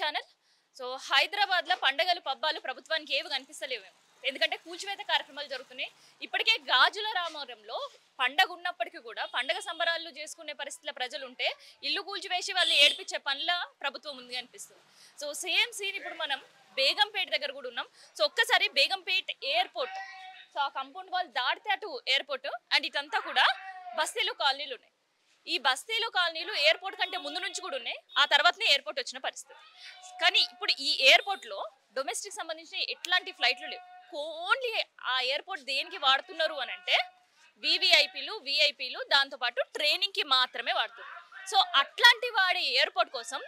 Channel. So హైదరాబాద్లో పండగలు పబ్బాలు ప్రభుత్వానికి ఏవి కనిపిస్తలేవేమో, ఎందుకంటే కూల్చివేత కార్యక్రమాలు జరుగుతున్నాయి. ఇప్పటికే గాజుల రామవరంలో పండగ ఉన్నప్పటికీ కూడా పండగ సంబరాలు చేసుకునే పరిస్థితుల ప్రజలు ఉంటే ఇల్లు కూల్చివేసి వాళ్ళు ఏడ్పించే పనుల ప్రభుత్వం ఉంది అనిపిస్తుంది. సో సేమ్ సీన్ ఇప్పుడు మనం బేగంపేట దగ్గర కూడా ఉన్నాం. సో ఒక్కసారి బేగంపేట ఎయిర్పోర్ట్, సో ఆ కంపౌండ్ వాల్ దాటితే అటు ఎయిర్పోర్ట్ అండ్ ఇటంతా కూడా బస్తీలు కాలనీలు ఉన్నాయి. ఈ బస్తీలు కాలనీలు ఎయిర్పోర్ట్ కంటే ముందు నుంచి కూడా ఉన్నాయి, ఆ తర్వాతనే ఎయిర్పోర్ట్ వచ్చిన పరిస్థితి. కానీ ఇప్పుడు ఈ ఎయిర్పోర్ట్లో డొమెస్టిక్ సంబంధించిన ఎట్లాంటి ఫ్లైట్లు లేవు. ఓన్లీ ఆ ఎయిర్పోర్ట్ దేనికి వాడుతున్నారు అని అంటే విఐపీలు దాంతోపాటు ట్రైనింగ్కి మాత్రమే వాడుతున్నారు. సో అట్లాంటి వాడి ఎయిర్పోర్ట్ కోసం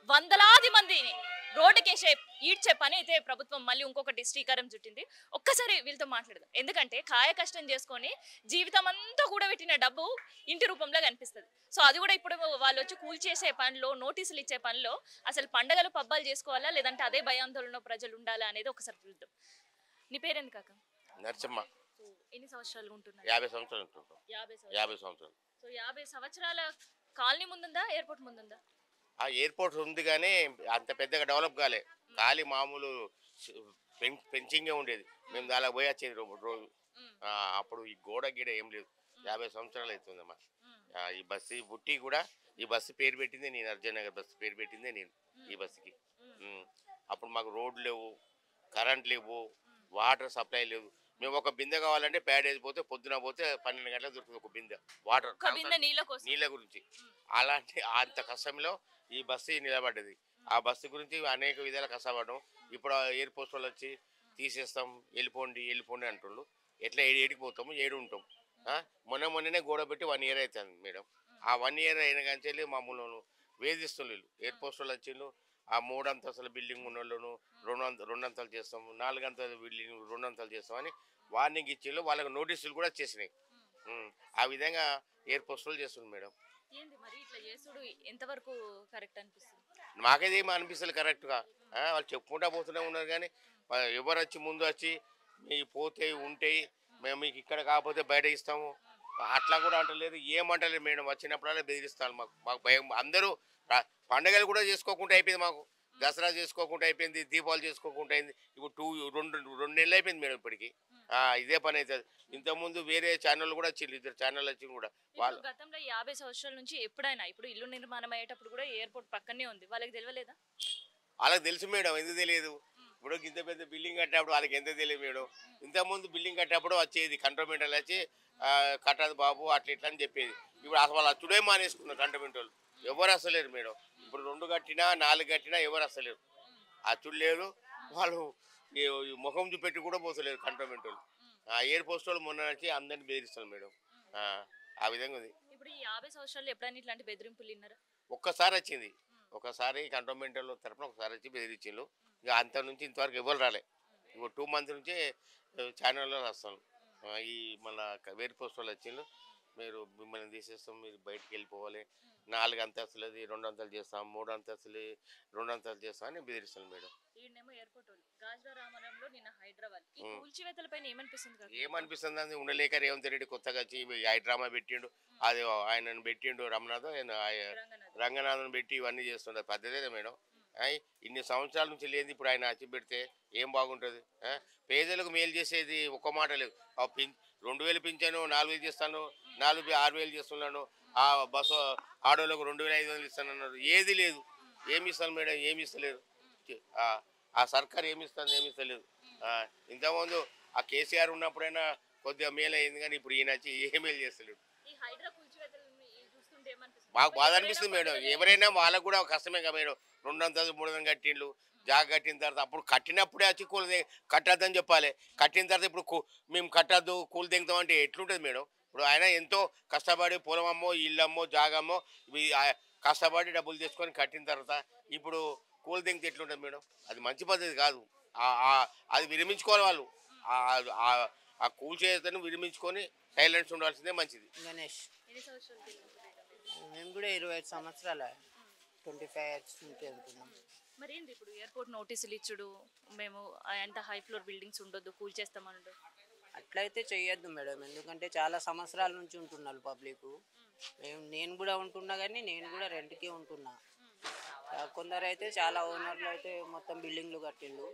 వందలాది మందిని రోడ్డుకేసే ఈడ్చే పని అయితే ప్రభుత్వం మళ్ళీ ఇంకొకటి శ్రీకారం చుట్టింది. ఒక్కసారి వీళ్ళతో మాట్లాడదాం, ఎందుకంటే కాయ కష్టం చేసుకొని జీవితం అంతా కూడా పెట్టిన డబ్బు ఇంటి రూపంలో కనిపిస్తుంది. సో అది కూడా ఇప్పుడు వాళ్ళు వచ్చి కూల్చేసే పనిలో, నోటీసులు ఇచ్చే పనిలో అసలు పండగలు పబ్బాలు చేసుకోవాలా లేదంటే అదే భయాందోళన ప్రజలు ఉండాలా అనేది ఒకసారి చూద్దాం. నీ పేరేంది కాక? నరసింహ. ఎన్ని సంవత్సరాలు ఉంటున్నారు? 50 సంవత్సరాలు ఉంటుంటాం. 50 సంవత్సరాలు. సో 50 సంవత్సరాల కాలనీ ముందుందా, ఎయిర్పోర్ట్ ముందుందా? ఆ ఎయిర్పోర్ట్ ఉంది కానీ అంత పెద్దగా డెవలప్ కాలే. ఖాళీ మామూలు పెంచింగే ఉండేది. మేము దానికి పోయి వచ్చేది రోజు. అప్పుడు ఈ గోడ గీడ ఏం లేదు. 50 సంవత్సరాలు అవుతుందమ్మా. ఈ బస్సు బుట్టి కూడా ఈ బస్సు పేరు పెట్టిందే నేను. అర్జున్ నగర్ బస్సు పేరు పెట్టిందే నేను ఈ బస్సుకి. అప్పుడు మాకు రోడ్లు లేవు, కరెంట్ లేవు, వాటర్ సప్లై లేదు. మేము ఒక బిందె కావాలంటే ప్యాడేజ్ పోతే పొద్దున పోతే 12 గంటలకు దొరుకుతుంది ఒక బిందె వాటర్, నీళ్ళ గురించి. అలాంటి అంత కష్టంలో ఈ బస్సు నిలబడ్డది. ఆ బస్సు గురించి అనేక విధాలు కష్టపడడం. ఇప్పుడు ఎయిర్ పోస్ట్ వాళ్ళు వచ్చి తీసేస్తాం, వెళ్ళిపోండి అంటుండ్రు. ఎట్లా ఏడికిపోతాము, ఏడు ఉంటాం. మొన్ననే గోడ పెట్టి 1 ఇయర్ అవుతుంది మేడం. ఆ 1 ఇయర్ అయిన కానీ మామూలు వేధిస్తుండ్రు. ఎయిర్ పోస్ట్ వాళ్ళు వచ్చిండ్రు. ఆ 3 అంతస్తుల బిల్డింగ్ ఉన్న వాళ్ళను 2 అంతలు చేస్తాము, 4 అంతల బిల్డింగ్ 2 అంతలు చేస్తామని వార్నింగ్ ఇచ్చిండ్రు. వాళ్ళకి నోటీసులు కూడా వచ్చేసినాయి. ఆ విధంగా ఎయిర్ పోస్ట్ వాళ్ళు చేస్తుంది మేడం. ఎంతవరకు కరెక్ట్ అనిపిస్తుంది? మాకైతే ఏమీ అనిపిస్తుంది కరెక్ట్గా. వాళ్ళు చెప్పుకుంటా పోతూనే ఉన్నారు కానీ ఎవరు వచ్చి ముందు వచ్చి మీ పోతే ఉంటాయి, మేము మీకు ఇక్కడ కాకపోతే బయట ఇస్తాము అట్లా కూడా అంటలేదు, ఏమంటలేదు మేడం. వచ్చినప్పుడల్లా బెదిరిస్తాను. మాకు భయం. అందరూ పండుగలు కూడా చేసుకోకుండా అయిపోయింది మాకు. దసరా చేసుకోకుండా అయిపోయింది, దీపావళి చేసుకోకుండా అయింది. ఇప్పుడు 2 నెలలు అయిపోయింది మేడం ఇప్పటికి. ఇదే పని అవుతుంది. ఇంతకుముందు వేరే ఛానల్ కూడా వచ్చింది, 2 ఛానల్ వచ్చి కూడా వాళ్ళు గతంలో 50 సంవత్సరాల నుంచి ఎప్పుడైనా ఇప్పుడు ఇల్లు నిర్మాణం అయ్యేటప్పుడు కూడా ఎయిర్పోర్ట్ పక్కనే ఉంది, వాళ్ళకి తెలియలేదా? వాళ్ళకి తెలుసు మేడం, ఎందుకు తెలియదు? ఇప్పుడు ఇంత పెద్ద బిల్డింగ్ కట్టేటప్పుడు వాళ్ళకి ఎంత తెలియదు మేడం. ఇంతకుముందు బిల్డింగ్ కట్టేటప్పుడు వచ్చేది కంటోన్మెంట్ వచ్చి కట్టదు బాబు అట్లా ఇట్లా అని చెప్పేది. ఇప్పుడు అసలు వాళ్ళు అచ్చుడే మానేసుకున్నారు కంటోన్మెంట్ వాళ్ళు. ఎవరు వస్తలేరు మేడం. ఇప్పుడు 2 కట్టినా 4 కట్టినా ఎవరు వస్తలేరు. అచ్చుడు లేదు, వాళ్ళు ముఖం చూపెట్టి కూడా పోతలేరు కంటోన్మెంట్ వాళ్ళు. ఎయిర్ పోస్ట్ వాళ్ళు మొన్న వచ్చి అందరినీ బెదిరిస్తారు మేడం. ఆ విధంగా ఉంది. ఇప్పుడు ఈ 50 సంవత్సరాలు ఎప్పుడైనా ఇట్లాంటి బెదిరింపులు విన్నారా? ఒక్కసారి వచ్చింది, ఒకసారి కంటోన్మెంట్ వాళ్ళ తరఫున ఒకసారి వచ్చి బెదిరించిండ్రు. ఇక అంత నుంచి ఇంతవరకు ఎవరు రాలే. ఇంకో 2 మంత్స్ నుంచే ఛానల్లో వస్తాను. ఈ మళ్ళీ ఎయిర్ పోస్ట్ వాళ్ళు వచ్చిండ్రు, మీరు మిమ్మల్ని తీసేస్తాం, మీరు బయటికి వెళ్ళిపోవాలి, 4 అంతస్తులది 2 అంతలు చేస్తాం, 3 అంతస్తులు 2 అంతలు చేస్తాం అని బెదిరిస్తాను మేడం. ఏమనిపిస్తుంది అని ఉండలేక రేవంత్ రెడ్డి కొత్తగా వచ్చి హైడ్రామా పెట్టిండు. అది ఆయనను పెట్టిండు, రంగనాథన్ పెట్టి ఇవన్నీ చేస్తుండే పద్ధతే మేడం. ఇన్ని సంవత్సరాల నుంచి లేదు, ఇప్పుడు ఆయన వచ్చి పెడితే ఏం బాగుంటుంది? పేదలకు మేలు చేసేది ఒక్క మాట లేదు. 2000 పింఛను 4000 చేస్తాను, 6,000 చేస్తున్నాను. ఆ బస్సు ఆడోళ్ళకు 2,500 ఇస్తానన్నారు. ఏది లేదు. ఏమి ఇస్తాను మేడం? ఏమి ఇస్తలేదు. ఆ సర్కార్ ఏమి ఇస్తలేదు. ఇంతకుముందు ఆ కేసీఆర్ ఉన్నప్పుడైనా కొద్దిగా మేలు అయింది కానీ ఇప్పుడు ఈయన వచ్చి ఏ మేలు చేస్తలేడు. మాకు బాధ అనిపిస్తుంది మేడం. ఎవరైనా వాళ్ళకు కూడా కష్టమే కదా మేడం. 2 అంతలు 3 అంతలు కట్టిండ్రు. జాగ కట్టిన తర్వాత అప్పుడు కట్టినప్పుడే వచ్చి కూలి కట్టద్దని చెప్పాలి. కట్టిన తర్వాత ఇప్పుడు మేము కట్టద్దు కూలి దిగుతాం అంటే ఎట్లుంటుంది మేడం? ఇప్పుడు ఆయన ఎంతో కష్టపడి పొలమమ్మో ఇల్లమ్మో జాగమ్మో కష్టపడి డబ్బులు తీసుకొని కట్టిన తర్వాత ఇప్పుడు కూలి దిగితే ఎట్లుంటుంది మేడం? అది మంచి పద్ధతి కాదు. అది విరమించుకోవాలి వాళ్ళు. ఆ కూలి చేతను విరమించుకొని సైలెన్స్ ఉండాల్సిందే మంచిది. గణేష్ మేము కూడా 25 సంవత్సరాలు 25 ఇయర్స్ నుంచి అనుకున్నాం. మరి ఏంది ఇప్పుడు ఎయిర్పోర్ట్ నోటీసులు ఇచ్చుడు, మేము ఎంత హై ఫ్లోర్ బిల్డింగ్స్ ఉండొద్దు కూల్ చేస్తామన్నాడు. అట్లయితే చెయ్యొద్దు మేడం, ఎందుకంటే చాలా సంవత్సరాల నుంచి ఉంటున్నారు పబ్లిక్. నేను కూడా ఉంటున్నా కానీ నేను కూడా రెంట్కే ఉంటున్నా. కొందరు అయితే చాలా ఓనర్లు అయితే మొత్తం బిల్డింగ్లు కట్టిండు.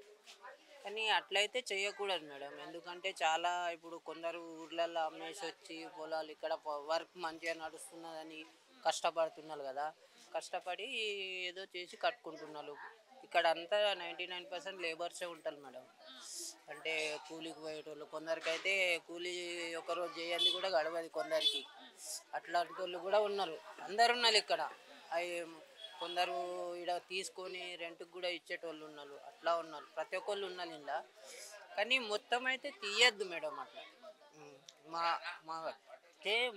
కానీ అట్లయితే చేయకూడదు మేడం. ఎందుకంటే చాలా ఇప్పుడు కొందరు ఊర్లలో అమ్మేసి వచ్చి పొలాలు ఇక్కడ వర్క్ మంచిగా నడుస్తున్నదని కష్టపడుతున్నారు కదా. కష్టపడి ఏదో చేసి కట్టుకుంటున్నారు. ఇక్కడ అంతా 99% లేబర్సే ఉంటారు మేడం. అంటే కూలికి పోయేటోళ్ళు, కొందరికైతే కూలీ ఒకరోజు చేయండి కూడా గడవదు కొందరికి. అట్లాంటి వాళ్ళు కూడా ఉన్నారు, అందరు ఉన్నారు ఇక్కడ. అవి కొందరు ఇక్కడ తీసుకొని రెంట్కి కూడా ఇచ్చేటోళ్ళు ఉన్నారు, అట్లా ఉన్నారు, ప్రతి ఒక్కళ్ళు ఉన్నారు ఇలా. కానీ మొత్తం అయితే తీయద్దు మేడం అట్లా. ఉమ్, మా మా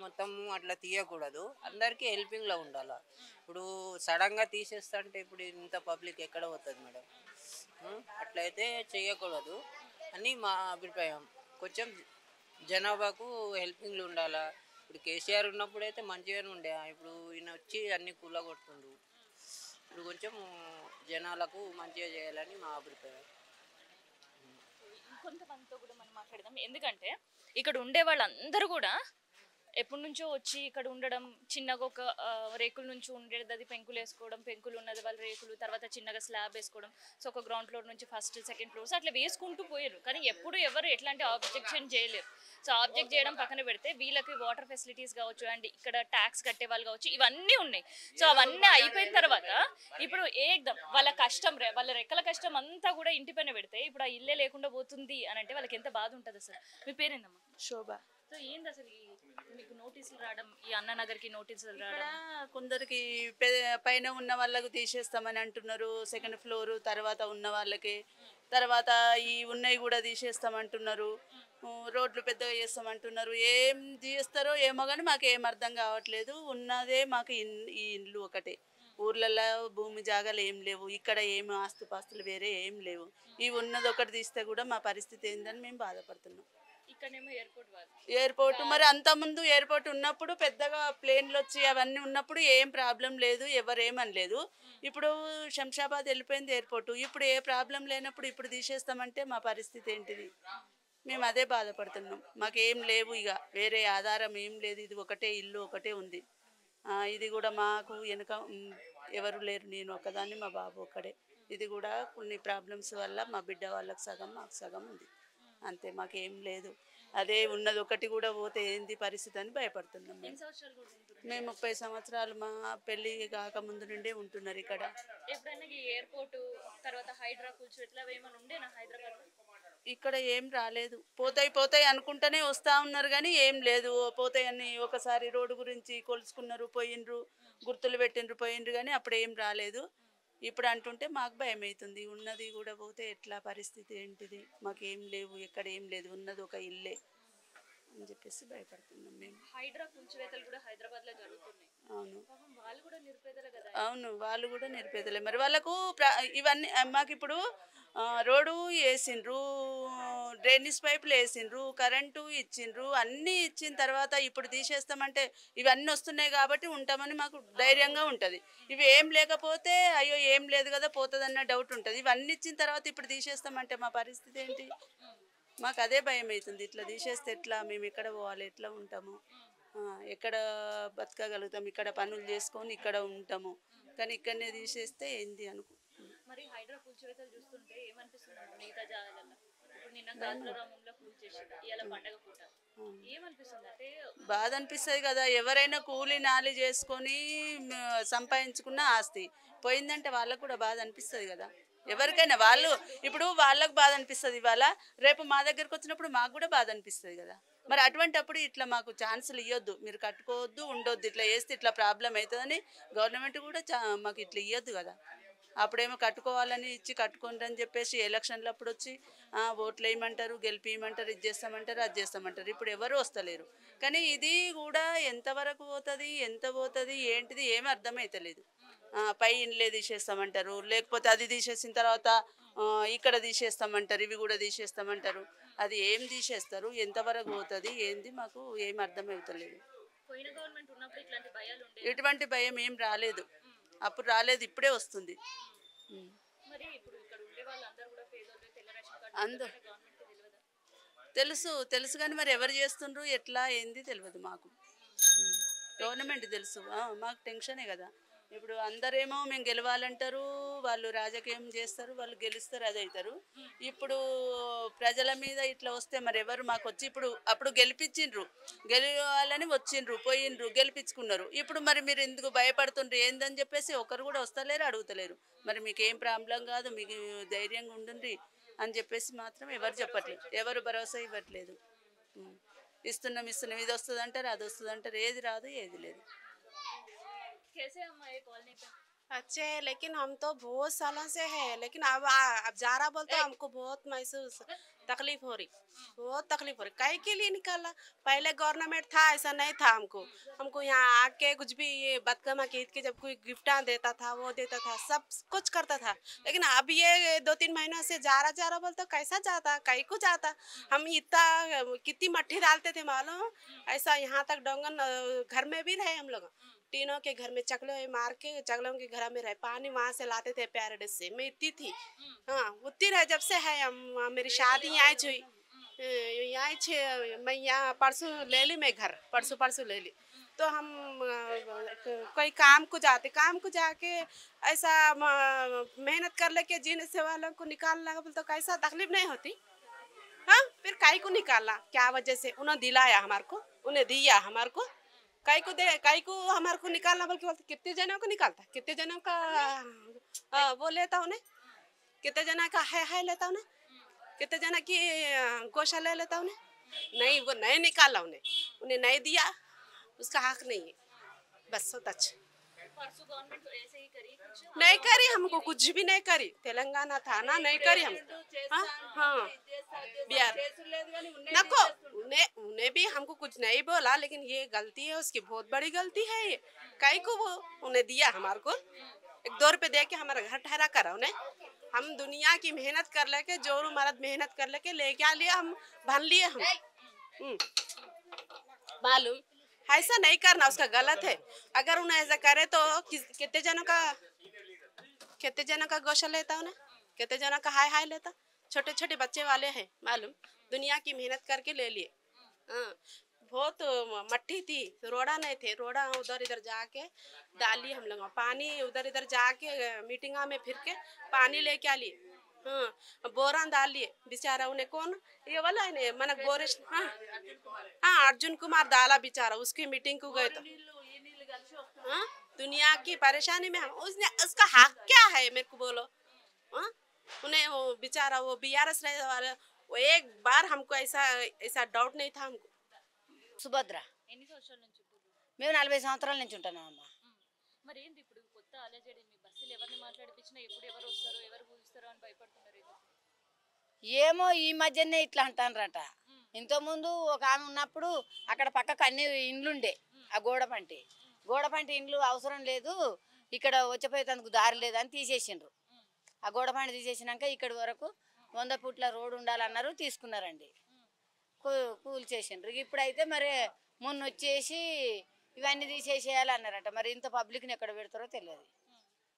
మొత్తం అట్లా తీయకూడదు, అందరికీ హెల్పింగ్లో ఉండాలి. ఇప్పుడు సడన్గా తీసేస్తా అంటే ఇప్పుడు ఇంత పబ్లిక్ ఎక్కడ పోతుంది మేడం. అట్లయితే చేయకూడదు అని మా అభిప్రాయం. కొంచెం జనాభాకు హెల్పింగ్లు ఉండాలా. ఇప్పుడు కేసీఆర్ ఉన్నప్పుడు అయితే మంచిగానే ఉండే, ఇప్పుడు ఈయన వచ్చి అన్ని కూలగొడుతుండు. ఇప్పుడు కొంచెం జనాలకు మంచిగా చేయాలని మా అభిప్రాయం. కొంతమందితో కూడా మనం మాట్లాడదాం. ఎందుకంటే ఇక్కడ ఉండే వాళ్ళందరూ కూడా ఎప్పటి నుంచో వచ్చి ఇక్కడ ఉండడం, చిన్నగా ఒక రేకుల నుంచి ఉండేది, అది పెంకులు వేసుకోవడం, పెంకులు ఉన్నది వాళ్ళ రేకులు, తర్వాత చిన్నగా స్లాబ్ వేసుకోవడం. సో ఒక గ్రౌండ్ ఫ్లోర్ నుంచి ఫస్ట్ సెకండ్ ఫ్లోర్స్ అట్లా వేసుకుంటూ పోయారు. కానీ ఎప్పుడు ఎవరు ఎట్లాంటి ఆబ్జెక్షన్ చేయలేరు. సో ఆబ్జెక్ట్ చేయడం పక్కన పెడితే వీళ్ళకి వాటర్ ఫెసిలిటీస్ కావచ్చు, అండ్ ఇక్కడ ట్యాక్స్ కట్టే వాళ్ళు కావచ్చు, ఇవన్నీ ఉన్నాయి. సో అవన్నీ అయిపోయిన తర్వాత ఇప్పుడు ఏకదం వాళ్ళ కష్టం, వాళ్ళ రెక్కల కష్టం అంతా కూడా ఇంటి పైన పెడితే ఇప్పుడు ఆ ఇల్లే లేకుండా పోతుంది అని అంటే వాళ్ళకి ఎంత బాధ ఉంటుంది అసలు. మీ పేరేందమ్మా? శోభ. సో ఏంది అసలు మీకు నోటీసులు రావడం, ఈ అన్ననగర్కి నోటీసులు ఇక్కడ రావడం? కొందరికి పైన ఉన్న వాళ్ళకు తీసేస్తామని అంటున్నారు, సెకండ్ ఫ్లోర్ తర్వాత ఉన్న వాళ్ళకి. తర్వాత ఈ ఉన్నవి కూడా తీసేస్తామంటున్నారు, రోడ్లు పెద్దగా చేస్తామంటున్నారు. ఏం చేస్తారో ఏమో కానీ మాకు ఏం అర్థం కావట్లేదు. ఉన్నదే మాకు ఈ ఇల్లు ఒకటే. ఊర్లలో భూమి జాగాలు ఏం లేవు, ఇక్కడ ఏం ఆస్తుపాస్తులు వేరే ఏం లేవు. ఈ ఉన్నది ఒకటి తీస్తే కూడా మా పరిస్థితి ఏందని మేము బాధపడుతున్నాం. ఇక్కడేమో ఎయిర్పోర్ట్ వాళ్ళు, ఎయిర్పోర్ట్ మరి అంతకుముందు ఎయిర్పోర్ట్ ఉన్నప్పుడు పెద్దగా ప్లేన్లు వచ్చి అవన్నీ ఉన్నప్పుడు ఏం ప్రాబ్లం లేదు, ఎవరేమని లేదు. ఇప్పుడు శంషాబాద్ వెళ్ళిపోయింది ఎయిర్పోర్ట్, ఇప్పుడు ఏ ప్రాబ్లం లేనప్పుడు ఇప్పుడు తీసేస్తామంటే మా పరిస్థితి ఏంటిది? మేము అదే బాధపడుతున్నాం. మాకేం లేవు, ఇక వేరే ఆధారం ఏం లేదు. ఇది ఒకటే ఇల్లు ఒకటే ఉంది. ఇది కూడా మాకు వెనుక ఎవరు లేరు, నేను ఒకదాన్ని, మా బాబు ఒక్కడే. ఇది కూడా కొన్ని ప్రాబ్లమ్స్ వల్ల మా బిడ్డ వాళ్ళకి సగం మాకు సగం ఉంది, అంతే. మాకేం లేదు. అదే ఉన్నది ఒకటి కూడా పోతే ఏంది పరిస్థితి అని భయపడుతున్నాం. మేము 30 సంవత్సరాలు, మా పెళ్ళి కాకముందు నుండే ఉంటున్నారు ఇక్కడ. ఎప్పుడైనా ఈ ఎయిర్పోర్ట్ తర్వాత హైడ్రా కూల్చు ఇట్లా ఏమైనా ఉండేనా హైదరాబాద్? ఇక్కడ ఏం రాలేదు. పోతాయి అనుకుంటూనే వస్తూ ఉన్నారు కానీ ఏం లేదు. పోతాయని ఒకసారి రోడ్డు గురించి కొలుసుకున్నారు, పోయిండ్రు, గుర్తులు పెట్టిండ్రు, పోయిండ్రు, కానీ అప్పుడు ఏం రాలేదు. ఇప్పుడు అంటుంటే మాకు భయం అవుతుంది. ఉన్నది కూడా పోతే ఎట్లా పరిస్థితి ఏంటిది? మాకేం లేవు, ఎక్కడ ఏం లేదు, ఉన్నది ఒక ఇల్లే అని చెప్పేసి భయపడుతున్నాం మేము. హైడ్రా కూల్చివేతలు కూడా హైదరాబాద్ లో జరుగుతున్నాయి. అవును, వాళ్ళు కూడా నిరుపేదలే కదా. అవును, వాళ్ళు కూడా నిరుపేదలే. మరి వాళ్ళకు ఇవన్నీ మాకు ఇప్పుడు రోడ్డు వేసిండ్రు, డ్రైనేజ్ పైపులు వేసిండ్రు, కరెంటు ఇచ్చిండ్రు, అన్నీ ఇచ్చిన తర్వాత ఇప్పుడు తీసేస్తామంటే ఇవన్నీ వస్తున్నాయి కాబట్టి ఉంటామని మాకు ధైర్యంగా ఉంటుంది. ఇవి ఏం లేకపోతే అయ్యో ఏం లేదు కదా పోతుందన్న డౌట్ ఉంటుంది. ఇవన్నీ ఇచ్చిన తర్వాత ఇప్పుడు తీసేస్తామంటే మా పరిస్థితి ఏంటి? మాకు అదే భయం అవుతుంది. ఇట్లా తీసేస్తే ఎట్లా, మేము ఎక్కడ పోవాలి, ఎట్లా ఉంటాము, ఎక్కడ బతకగలుగుతాం? ఇక్కడ పనులు చేసుకొని ఇక్కడ ఉంటాము, కానీ ఇక్కడనే తీసేస్తే ఏంది అనుకో. మరి హైడ్రా కూల్చివేతలు చూస్తుంటే ఏమనిపిస్తుంది మిగతా జాగాలలో? ఇప్పుడు నిన్న గాజులరామంలో కూల్చేసారు, ఇవాళ పండగ పూట ఏమనిపిస్తుంది అంటే? బాధ అనిపిస్తుంది కదా. ఎవరైనా కూలి నాలి చేసుకొని సంపాదించుకున్న ఆస్తి పోయిందంటే వాళ్ళకు కూడా బాధ అనిపిస్తుంది కదా. ఎవరికైనా వాళ్ళు ఇప్పుడు వాళ్ళకు బాధ అనిపిస్తుంది ఇవాళ, రేపు మా దగ్గరకు వచ్చినప్పుడు మాకు కూడా బాధ అనిపిస్తుంది కదా. మరి అటువంటిప్పుడు ఇట్లా మాకు ఛాన్సులు ఇవ్వద్దు, మీరు కట్టుకోవద్దు, ఉండొద్దు, ఇట్లా వేస్తే ఇట్లా ప్రాబ్లం అవుతుందని గవర్నమెంట్ కూడా మాకు ఇట్లా ఇవ్వద్దు కదా. అప్పుడేమో కట్టుకోవాలని ఇచ్చి కట్టుకోండి అని చెప్పేసి ఎలక్షన్లు అప్పుడు వచ్చి ఓట్లు వేయమంటారు, గెలిపియమంటారు, ఇది చేస్తామంటారు, అది చేస్తామంటారు. ఇప్పుడు ఎవరు వస్తలేరు. కానీ ఇది కూడా ఎంతవరకు పోతుంది, ఎంత పోతుంది, ఏంటిది ఏమీ అర్థమవుతలేదు. పై ఇండ్లే తీసేస్తామంటారు, లేకపోతే అది తీసేసిన తర్వాత ఇక్కడ తీసేస్తామంటారు, ఇవి కూడా తీసేస్తామంటారు. అది ఏం తీసేస్తారు, ఎంతవరకు పోతుంది, ఏంది మాకు ఏం అర్థమవుతలేదు. ఇటువంటి భయం ఏం రాలేదు, అప్పుడు రాలేదు, ఇప్పుడే వస్తుంది. అందరూ తెలుసు కానీ మరి ఎవరు చేస్తుండ్రు, ఎట్లా ఏంది తెలియదు మాకు. గవర్నమెంట్ తెలుసు, మాకు టెన్షనే కదా. ఇప్పుడు అందరేమో మేము గెలవాలంటారు, వాళ్ళు రాజకీయం చేస్తారు, వాళ్ళు గెలుస్తారు, అది అవుతారు. ఇప్పుడు ప్రజల మీద ఇట్లా వస్తే మరి ఎవరు మాకు వచ్చి ఇప్పుడు అప్పుడు గెలిపించిండ్రు, గెలవాలని వచ్చిండ్రు, పోయిండ్రు, గెలిపించుకున్నారు. ఇప్పుడు మరి మీరు ఎందుకు భయపడుతుండ్రు ఏందని చెప్పేసి ఒకరు కూడా వస్తలేరు, అడుగుతలేరు. మరి మీకు ఏం ప్రాబ్లం కాదు, మీకు ధైర్యంగా ఉండండి అని చెప్పేసి మాత్రం ఎవరు చెప్పట్లేదు, ఎవరు భరోసా ఇవ్వట్లేదు. ఉం. ఇస్తున్నాం ఇది వస్తుంది అంటారు, అది వస్తుంది అంటారు, ఏది రాదు ఏది లేదు. कैसे हम आए कॉलोनी पे? अच्छे है लेकिन हम तो बहुत सालों से है लेकिन अब जा रहा बोलते हमको बहुत महसूस तकलीफ हो रही, बहुत तकलीफ हो रही। काहे के लिए निकाला? पहले गवर्नमेंट था ऐसा नहीं था। हमको यहाँ आके कुछ भी ये बदगमा के ईद के जब कोई गिफ्टा देता था वो देता था, सब कुछ करता था। लेकिन अब ये 2-3 महीनों से जा रहा बोलते कैसा जाता, कहीं को जाता। हम इतना कितनी मट्टी डालते थे मालूम, ऐसा यहाँ तक डोंगन घर में भी रहे हम लोग, तीनों के घर में चकले मार के चकलों के घर में रहे, पानी वहाँ से लाते थे पैराडाइज से। मैं इतनी थी, हाँ उतनी रहे जब से है। हम मेरी शादी यहाँ हुई, यहाँ मैं यहाँ परसों ले ली, मैं घर परसों ले ली। तो हम कोई काम को जाके ऐसा मेहनत कर लेके जीने से वालों को निकालना बोलते तो कैसा तकलीफ नहीं होती? हाँ फिर काई को निकालना, क्या वजह से उन्हें दिलाया हमारे को, उन्हें दिया हमारे को, काई को हमारे को निकालना बोल के बोलते कितने जनों को निकालता, कितने जनों का वो लेता उन्हें, कितने जना का है लेता उन्हें, कितने जना की गोशा ले लेता उन्हें। नहीं वो नहीं निकाला, उन्हें नहीं दिया, उसका हक नहीं है। बस so touch परसों गवर्नमेंट ऐसे ही करी कुछ? नहीं करी, हमको कुछ भी नहीं करी। तेलंगाना था ना, नहीं करी हम। हाँ बिहार नको, उन्हें भी हमको कुछ नहीं बोला, लेकिन ये गलती है उसकी, बहुत बड़ी गलती है ये। काई को वो उन्हें दिया हमारे को, 1-2 रुपए दे के हमारा घर ठहरा करा उन्हें। हम दुनिया की मेहनत कर लेके, जोरू मर्द मेहनत कर लेके ले क्या लिया, हम भन लिए हम। मालूम ऐसा नहीं करना, उसका गलत है। अगर उन्हें ऐसा करे तो कितने जनों का गोशा लेता उन्हें, कितने जनों का हाय लेता। छोटे बच्चे वाले हैं मालूम, दुनिया की मेहनत करके ले लिए। बहुत मट्टी थी, रोड़ा नहीं थे, रोड़ा उधर इधर जाके डाली हम लोग, पानी उधर इधर जाके मीटिंगा में फिर के पानी लेके आ लिए। हाँ बोरा डाल लिए बेचारा, उन्हें कौन ये वाला है ने मन गोरेश, हाँ अर्जुन कुमार डाला बेचारा, उसकी मीटिंग को गए तो हाँ दुनिया की परेशानी में उसने, उसका हक क्या है मेरे को बोलो। हाँ उन्हें वो बेचारा वो BRS रहे वाला, वो एक बार हमको ऐसा डाउट नहीं था हमको। సుభద్ర, ఎన్ని సంవత్సరాల నుంచి ఉంటుంది? మేము 40 సంవత్సరాల నుంచి ఉంటున్నాం అమ్మ. మరి ఏంది ఇప్పుడు కొత్త అలజడి, మీ బస్సులు ఎవరిని మాట్లాడిపించినా ఎప్పుడు ఎవరు వస్తారో ఎవరు కూలుస్తారో అని భయపడుతున్నారు ఎందుకు? ఏమో ఈ మధ్యనే ఇట్లా అంటానరట. ఇంతకుముందు ఒక ఆమె ఉన్నప్పుడు అక్కడ పక్కకు అన్ని ఇండ్లుండే, ఆ గోడపంటి ఇండ్లు అవసరం లేదు, ఇక్కడ వచ్చేపోయేందుకు దారి లేదని తీసేసిండ్రు. ఆ గోడపంటి తీసేసినాక ఇక్కడి వరకు 100 ఫీట్ల రోడ్డు ఉండాలన్నారు, తీసుకున్నారండి, కూల్ చేసిండ్రు. ఇప్పుడైతే మరి మొన్న వచ్చేసి ఇవన్నీ తీసేసేయాలన్నారట. మరి ఇంత పబ్లిక్ని ఎక్కడ పెడతారో తెలియదు,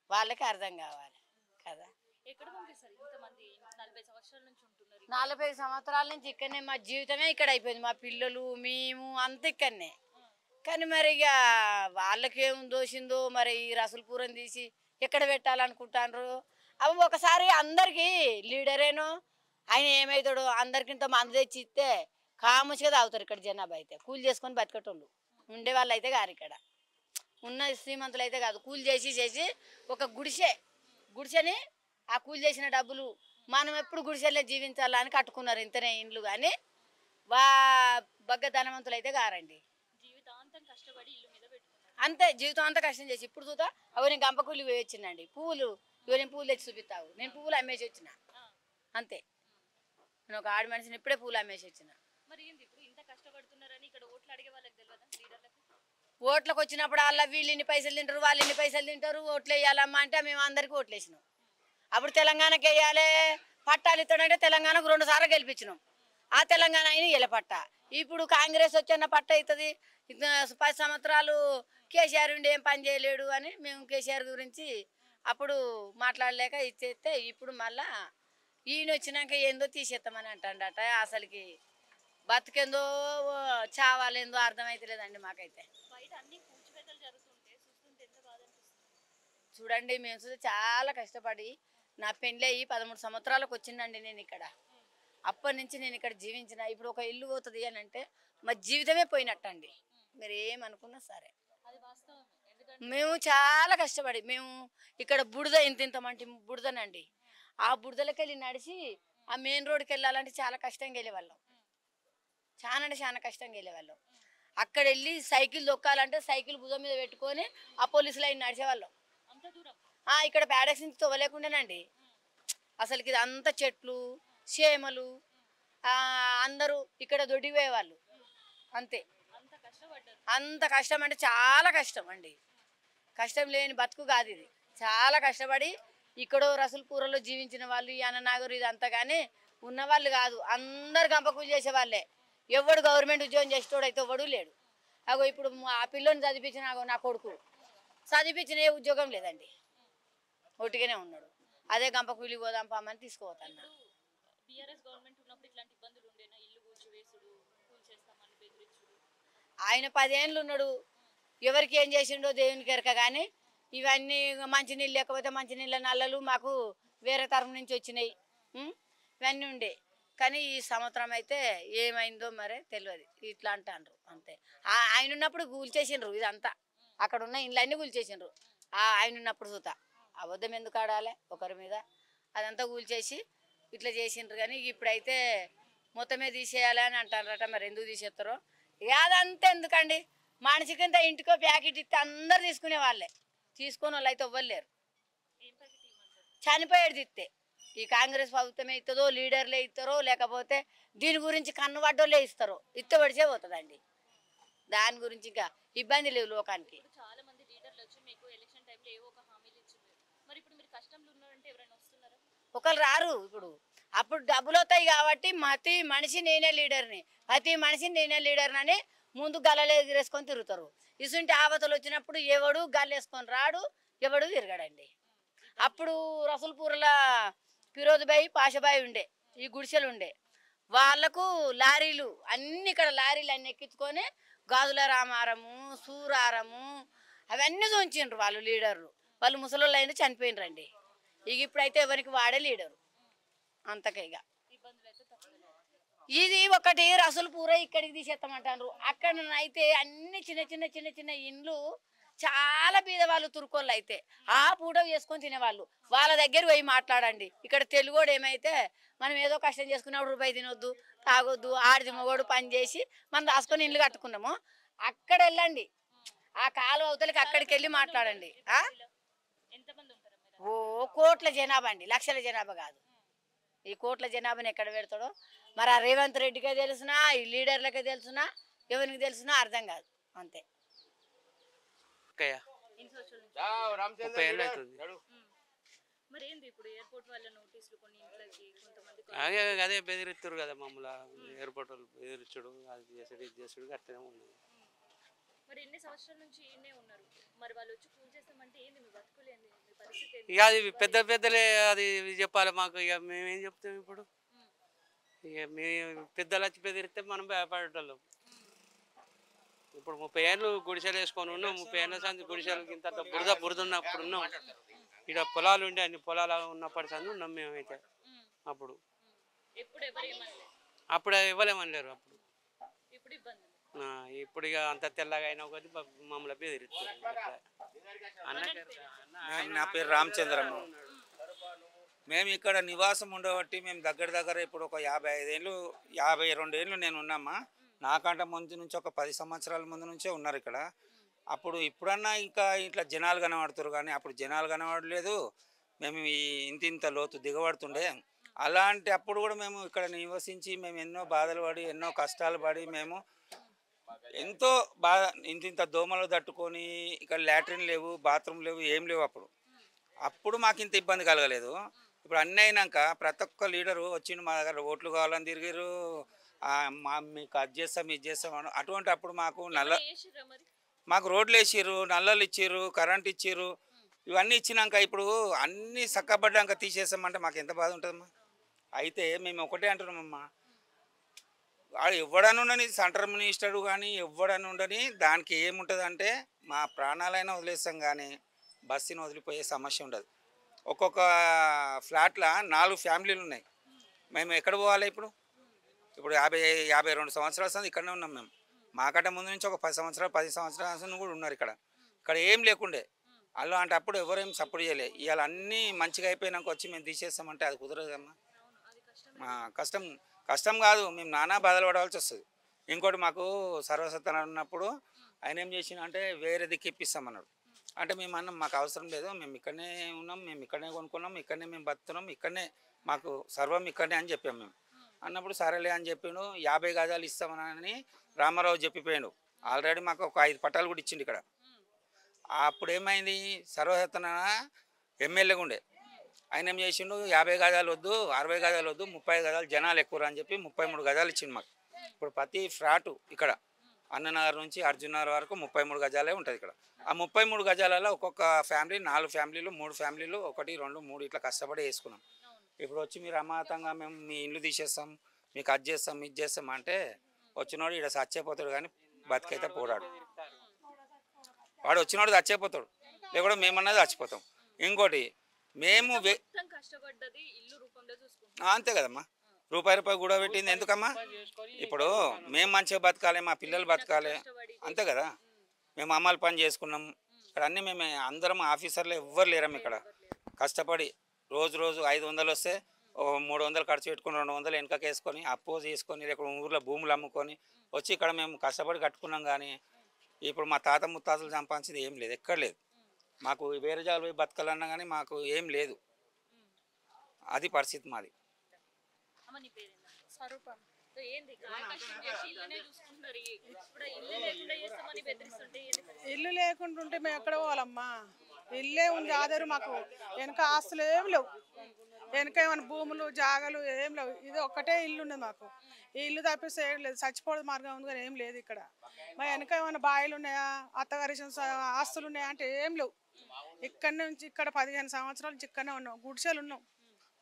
వాళ్ళకి అర్థం కావాలి కదా. ఎక్కడ పంపిస్తారు ఇంతమంది? 40 సంవత్సరాల నుంచి ఉంటున్నారు. 40 సంవత్సరాల నుంచి ఇక్కడనే, మా జీవితమే ఇక్కడ అయిపోయింది, మా పిల్లలు మేము అంత ఇక్కడనే. కానీ మరి ఇక వాళ్ళకేం దోషిందో మరి ఈ రసూల్పురం తీసి ఎక్కడ పెట్టాలనుకుంటారు. అవి ఒకసారి అందరికీ లీడరేనో ఆయన ఏమవుతాడో, అందరికింత మంది తెచ్చి ఇస్తే కాముచిగా తాగుతారు ఇక్కడ జనాభా. అయితే కూలి చేసుకొని బతికేటోళ్ళు ఉండే వాళ్ళు అయితే కాదు, ఇక్కడ ఉన్న శ్రీమంతులు అయితే కాదు. కూలి చేసి ఒక గుడిసెని ఆ కూలి చేసిన డబ్బులు మనం ఎప్పుడు గుడిసెలే జీవించాలని కట్టుకున్నారు ఇంతనే ఇండ్లు. కానీ బగ్గ ధనవంతులు అయితే కారండి, జీవితాంతం కష్టపడి ఇల్లు మీద పెట్టుకున్నారు అంతే. జీవితం అంతా కష్టం చేసి ఇప్పుడు చూద్దా అవి నేను గంప కూలి పోయి వచ్చినండి, పువ్వులు నేను పువ్వులు తెచ్చి చూపిస్తావు, నేను పువ్వులు అమ్మేసి వచ్చిన అంతే. నేను ఒక ఆడి మనిషిని ఇప్పుడే పువ్వులు అమ్మేసి వచ్చిన. మరి ఏంది ఇప్పుడు ఇంత కష్టపడుతున్నారని ఇక్కడ ఓట్లు అడిగే వాళ్ళకి తెలియదా లీడర్లకు? ఓట్లకు వచ్చినప్పుడు వాళ్ళ వీళ్ళు ఇన్ని పైసలు తింటారు, వాళ్ళు ఇన్ని పైసలు తింటారు, ఓట్లు వేయాలమ్మా అంటే మేము అందరికీ ఓట్లు వేసినాం. అప్పుడు తెలంగాణకి వేయాలి, పట్టాలు ఇస్తాడంటే తెలంగాణకు 2 సార్లు గెలిపించినాం, ఆ తెలంగాణ అయినా ఇలా పట్ట. ఇప్పుడు కాంగ్రెస్ వచ్చిన పట్ట అవుతుంది. 10 సంవత్సరాలు కేసీఆర్ ఉండి ఏం పని చేయలేడు అని మేము కేసీఆర్ గురించి అప్పుడు మాట్లాడలేక ఇచ్చేస్తే ఇప్పుడు మళ్ళా ఈయన వచ్చినాక ఏందో తీసేస్తామని అంటాడట. అసలుకి బతుకేందో చావాలేందో అర్థమైతే లేదండి మాకైతే. బయట అన్ని కూల్చివేతలు జరుగుతుంటే చూస్తుంటే ఎంత బాధ అనిపిస్తుంది. చూడండి మేము చూస్తే చాలా కష్టపడి నా పెళ్ళి అయ్యి 13 సంవత్సరాలకు వచ్చిందండి నేను ఇక్కడ. అప్పటి నుంచి నేను ఇక్కడ జీవించిన. ఇప్పుడు ఒక ఇల్లు పోతుంది అని అంటే మా జీవితమే పోయినట్టండి. మీరు ఏమనుకున్నా సరే. మేము చాలా కష్టపడి మేము ఇక్కడ బుడద ఇంత మంటి బుడదనండి. ఆ బుడదలకి వెళ్ళి నడిచి ఆ మెయిన్ రోడ్కి వెళ్ళాలంటే చాలా కష్టంగా వెళ్ళేవాళ్ళం. చాలా అంటే చాలా కష్టంగా వెళ్ళేవాళ్ళం. అక్కడ వెళ్ళి సైకిల్ దొక్కాలంటే సైకిల్ భుజం మీద పెట్టుకొని ఆ పోలీసు లైన్ నడిచేవాళ్ళం. ఇక్కడ ప్యాడెక్స్ నుంచి తవ్వలేకుండానండి. అసలుకి ఇది అంత చెట్లు చేమలు అందరూ ఇక్కడ దొడ్డిపోయేవాళ్ళు అంతే. అంత కష్టం అంటే చాలా కష్టం అండి. కష్టం లేని బతుకు కాదు ఇది. చాలా కష్టపడి ఇక్కడ రసూల్పూర్లో జీవించిన వాళ్ళు ఈ అన్ననాగరు ఇదంతా కానీ ఉన్నవాళ్ళు కాదు. అందరు గంపకూలు చేసేవాళ్ళే. ఎవడు గవర్నమెంట్ ఉద్యోగం చేసేటోడు అయితే ఎవడు లేడు. అగో ఇప్పుడు ఆ పిల్లని చదివించిన నా కొడుకు చదివించిన ఏ ఉద్యోగం లేదండి. ఒట్టిగానే ఉన్నాడు. అదే గంపకూలి పోదాం పామని తీసుకుపోతాను. ఆయన 10 ఏళ్ళు ఉన్నాడు. ఎవరికి ఏం చేసిండో దేవునికి ఎరక కానీ ఇవన్నీ మంచినీళ్ళు లేకపోతే మంచినీళ్ళ నల్లలు మాకు వేరే తరఫు నుంచి వచ్చినాయి. ఇవన్నీ ఉండే కానీ ఈ సంవత్సరం అయితే ఏమైందో మరే తెలియదు. ఇట్లా అంటారు అంతే. ఆయన ఉన్నప్పుడు కూల్చేసిండ్రు ఇదంతా. అక్కడ ఉన్న ఇండ్లన్నీ కూల్చేసిండ్రు. ఆయన ఉన్నప్పుడు చూత అబద్ధం ఎందుకు ఆడాలి ఒకరి మీద. అదంతా కూల్చేసి ఇట్లా చేసిండ్రు. కానీ ఇప్పుడైతే మొత్తమే తీసేయాలి అని అంటారట. మరి ఎందుకు తీసేస్తారో అదంతా ఎందుకండి. మనిషికింత ఇంటికో ప్యాకెట్ ఇస్తే అందరు తీసుకునే వాళ్ళే. తీసుకునే వాళ్ళు అయితే ఇవ్వలేరు. చనిపోయేది ఇస్తే ఈ కాంగ్రెస్ ప్రభుత్వమే ఇస్తుందో లీడర్లే ఇస్తారో లేకపోతే దీని గురించి కన్నుబడ్డోళ్ళే ఇస్తారో ఇస్తే పడిచే పోతుందండి. దాని గురించి ఇంకా ఇబ్బంది లేవు లోకానికి. ఒకరు రారు. ఇప్పుడు అప్పుడు డబ్బులు వస్తాయి కాబట్టి ప్రతి మనిషి నేనే లీడర్ని అని ముందు గల్లలు ఎగిరేసుకొని తిరుగుతారు. ఇసుంటి ఆపతలు వచ్చినప్పుడు ఎవడు గల్లేసుకొని రాడు, ఎవడు తిరగడండి. అప్పుడు రసూల్పూర్ల ఫిరోజ్బాయి పాషబాయి ఉండే ఈ గుడిసెలు ఉండే వాళ్ళకు లారీలు అన్ని ఇక్కడ లారీలు అన్ని ఎక్కించుకొని గాజుల రామారము సూరారము అవన్నీ చూంచిండ్రు వాళ్ళు లీడర్లు. వాళ్ళు ముసలోళ్ళు అయినా చనిపోయినరండి. ఇప్పుడైతే ఎవరికి వాడే లీడరు అంతకేగా. ఇది ఒకటి రసూల్పూర ఇక్కడికి తీసేస్తామంటారు. అక్కడనైతే అన్ని చిన్న ఇండ్లు చాలా బీదవాళ్ళు తురుకోళ్ళు అయితే ఆ పూట చేసుకొని తినేవాళ్ళు. వాళ్ళ దగ్గర పోయి మాట్లాడండి. ఇక్కడ తెలుగోడు ఏమైతే మనం ఏదో కష్టం చేసుకున్నప్పుడు రూపాయి తినొద్దు తాగొద్దు ఆడిది మగోడు పని చేసి మనం రాసుకొని ఇల్లు కట్టుకున్నాము. అక్కడ వెళ్ళండి ఆ కాలు అవతలకి అక్కడికి వెళ్ళి మాట్లాడండి. ఓ కోట్ల జనాభా అండి, లక్షల జనాభా కాదు. ఈ కోట్ల జనాభాని ఎక్కడ పెడతాడో మరి ఆ రేవంత్ రెడ్డికే తెలుసునా ఈ లీడర్లకే తెలుసునా ఎవరికి తెలుసునా అర్థం కాదు అంతే. అదే బెదిరిస్తారు కదా మమ్మల్ని. ఎయిర్పోర్ట్ వాళ్ళు బెదిరించడు అది చేసుడు ఇది చేసుడు అట్లనే ఉన్నది. ఇక అది పెద్దలే అది చెప్పాలి మాకు. ఇక మేమేం చెప్తాం ఇప్పుడు. ఇక మేము పెద్దలు వచ్చి బెదిరిస్తే మనం భయపడేటోళ్ళం. ఇప్పుడు 30 ఏళ్ళు గుడిసెలు వేసుకొని ఉన్నాం. 30 ఏళ్ళ సంది గుడిసెలకి ఇంత బురద ఉన్నప్పుడు ఉన్నాం. ఇక్కడ పొలాలు ఉండే అన్ని పొలాలు ఉన్నప్పటి సంది ఉన్నాం మేమైతే. అప్పుడు ఇవ్వలేమనలేరు. అప్పుడు ఇప్పుడు ఇక అంత తెల్లగా అయినా కొద్ది మమ్మల్ని బెదిరిస్తారు. నా పేరు రామచంద్రమ్మ. మేము ఇక్కడ నివాసం ఉండబట్టి మేము దగ్గర ఇప్పుడు ఒక 55 ఏళ్ళు 52 ఏళ్ళు నేను ఉన్నామా. నాకంటే ముందు నుంచి ఒక 10 సంవత్సరాల ముందు నుంచే ఉన్నారు ఇక్కడ. అప్పుడు ఇప్పుడన్నా ఇంకా ఇట్లా జనాలు కనబడుతారు కానీ అప్పుడు జనాలు కనబడలేదు. మేము ఇంత లోతు దిగబడుతుండే. అలాంటి అప్పుడు కూడా మేము ఇక్కడ నివసించి మేము ఎన్నో బాధలు పడి ఎన్నో కష్టాలు పడి మేము ఎంతో బాగా ఇంత దోమలు తట్టుకొని ఇక్కడ లాట్రిన్ లేవు బాత్రూమ్ లేవు ఏం లేవు. అప్పుడు మాకు ఇంత ఇబ్బంది కలగలేదు. ఇప్పుడు అన్నీ అయినాక ప్రతి ఒక్క లీడరు వచ్చిండు మా దగ్గర ఓట్లు కావాలని తిరిగారు. మీకు అది చేస్తాం ఇది చేస్తాం అటువంటి అప్పుడు మాకు రోడ్లు వేసిర్రు నల్లలు ఇచ్చిర్రు కరెంట్ ఇచ్చిర్రు. ఇవన్నీ ఇచ్చినాక ఇప్పుడు అన్నీ చక్కబడ్డాక తీసేసామంటే మాకు ఎంత బాధ ఉంటుందమ్మా. అయితే మేము ఒకటే అంటున్నామమ్మా, వాడు ఎవడని ఉండని సెంటర్ మినిస్టర్ కానీ ఎవడని ఉండని దానికి ఏముంటుంది అంటే మా ప్రాణాలైనా వదిలేస్తాం కానీ బస్సుని వదిలిపోయే సమస్య ఉండదు. ఒక్కొక్క ఫ్లాట్లో 4 ఫ్యామిలీలు ఉన్నాయి. మేము ఎక్కడ పోవాలి ఇప్పుడు? ఇప్పుడు 52 సంవత్సరాలు వస్తుంది ఇక్కడనే ఉన్నాం మేము. మాకంటే ముందు నుంచి ఒక 10 సంవత్సరాలు కూడా ఉన్నారు ఇక్కడ. ఇక్కడ ఏం లేకుండే అలా అంటే అప్పుడు ఎవరేం సపోర్ట్ చేయలే. ఇవాళ అన్నీ మంచిగా అయిపోయినాక వచ్చి మేము తీసేస్తామంటే అది కుదరదమ్మా. కష్టం కాదు, మేము నానా బాధలు పడవలసి వస్తుంది. ఇంకోటి మాకు సర్వసత్తాన ఉన్నప్పుడు ఆయన ఏం చేసిన అంటే వేరే దిక్కు ఇప్పిస్తామన్నాడు. అంటే మేము అన్నాం మాకు అవసరం లేదు, మేము ఇక్కడనే ఉన్నాం, మేము ఇక్కడనే కొనుక్కున్నాం, ఇక్కడనే మేము బతున్నాం, ఇక్కడనే మాకు సర్వం ఇక్కడనే అని చెప్పాము మేము. అన్నప్పుడు సరేలే అని చెప్పిండు. 50 గజాలు ఇస్తామని రామారావు చెప్పిపోయాడు. ఆల్రెడీ మాకు ఒక 5 పట్టాలు కూడా ఇచ్చిండు ఇక్కడ. అప్పుడు ఏమైంది, సర్వసత్తాన ఎమ్మెల్యేగా ఉండే ఆయన ఏం చేసిండు, 50 గజాలు వద్దు, 60 గజాలు వద్దు, 30 గజాలు జనాలు ఎక్కువ అని చెప్పి 33 గజాలు ఇచ్చిండు మాకు. ఇప్పుడు ప్రతి ఫ్లాటు ఇక్కడ అన్ననగర్ నుంచి అర్జునగర్ వరకు 33 గజాలే ఉంటుంది ఇక్కడ. ఆ 33 గజాలలో ఒక్కొక్క ఫ్యామిలీ 4 ఫ్యామిలీలు 3 ఫ్యామిలీలు 1 2 3 ఇట్లా కష్టపడి వేసుకున్నాం. ఇప్పుడు వచ్చి మీరు అమాతంగా మేము మీ ఇల్లు తీసేస్తాం, మీకు అది చేస్తాం ఇది చేస్తాం అంటే వచ్చినోడు ఇక్కడ చచ్చిపోతాడు కానీ బతికైతే పోరాడు. వాడు వచ్చినోడు చచ్చిపోతాడు, లేకపోతే మేమన్నది చచ్చిపోతాం. ఇంకోటి మేము అంతే కదమ్మా, రూపాయి కూడా పెట్టింది ఎందుకమ్మా? ఇప్పుడు మేము మంచిగా బతకాలి, మా పిల్లలు బతకాలి, అంతే కదా. మేము అమ్మాయిల పని చేసుకున్నాం ఇక్కడ. అన్నీ మేము అందరం ఆఫీసర్లు ఎవ్వరు లేరమ్మ ఇక్కడ. కష్టపడి రోజు 500 వస్తే 300 ఖర్చు పెట్టుకుని 200 వెనకకి వేసుకొని అప్పు చేసుకొని లేకపోతే ఊర్లో భూములు అమ్ముకొని వచ్చి ఇక్కడ మేము కష్టపడి కట్టుకున్నాం. కానీ ఇప్పుడు మా తాత ముత్తాతలు సంపాదించింది ఏం లేదు, ఎక్కడ లేదు. మాకు వేరే జాలు పోయి బతకాలన్నా కానీ మాకు ఏం లేదు. అది పరిస్థితి మాది. ఇల్లు లేకుంటుంటే మేము ఎక్కడ పోవాలమ్మా? ఇల్లే ఉంది ఆధారు మాకు. వెనక ఆస్తులు ఏం లేవు, వెనక ఏమైనా భూములు జాగలు ఏం లేవు. ఇది ఒక్కటే ఇల్లు ఉన్నది మాకు. ఈ ఇల్లు తప్పిస్తే ఏం లేదు, చచ్చిపోవడం మార్గం ఉంది కానీ ఏం లేదు ఇక్కడ. మా వెనక ఏమైనా బాయిలు ఉన్నాయా, అత్తగారి ఆస్తులు ఉన్నాయా అంటే ఏం లేవు. ఇక్కడ నుంచి ఇక్కడ 15 సంవత్సరాల నుంచి ఇక్కడనే ఉన్నాం, గుడిసెలు ఉన్నాం.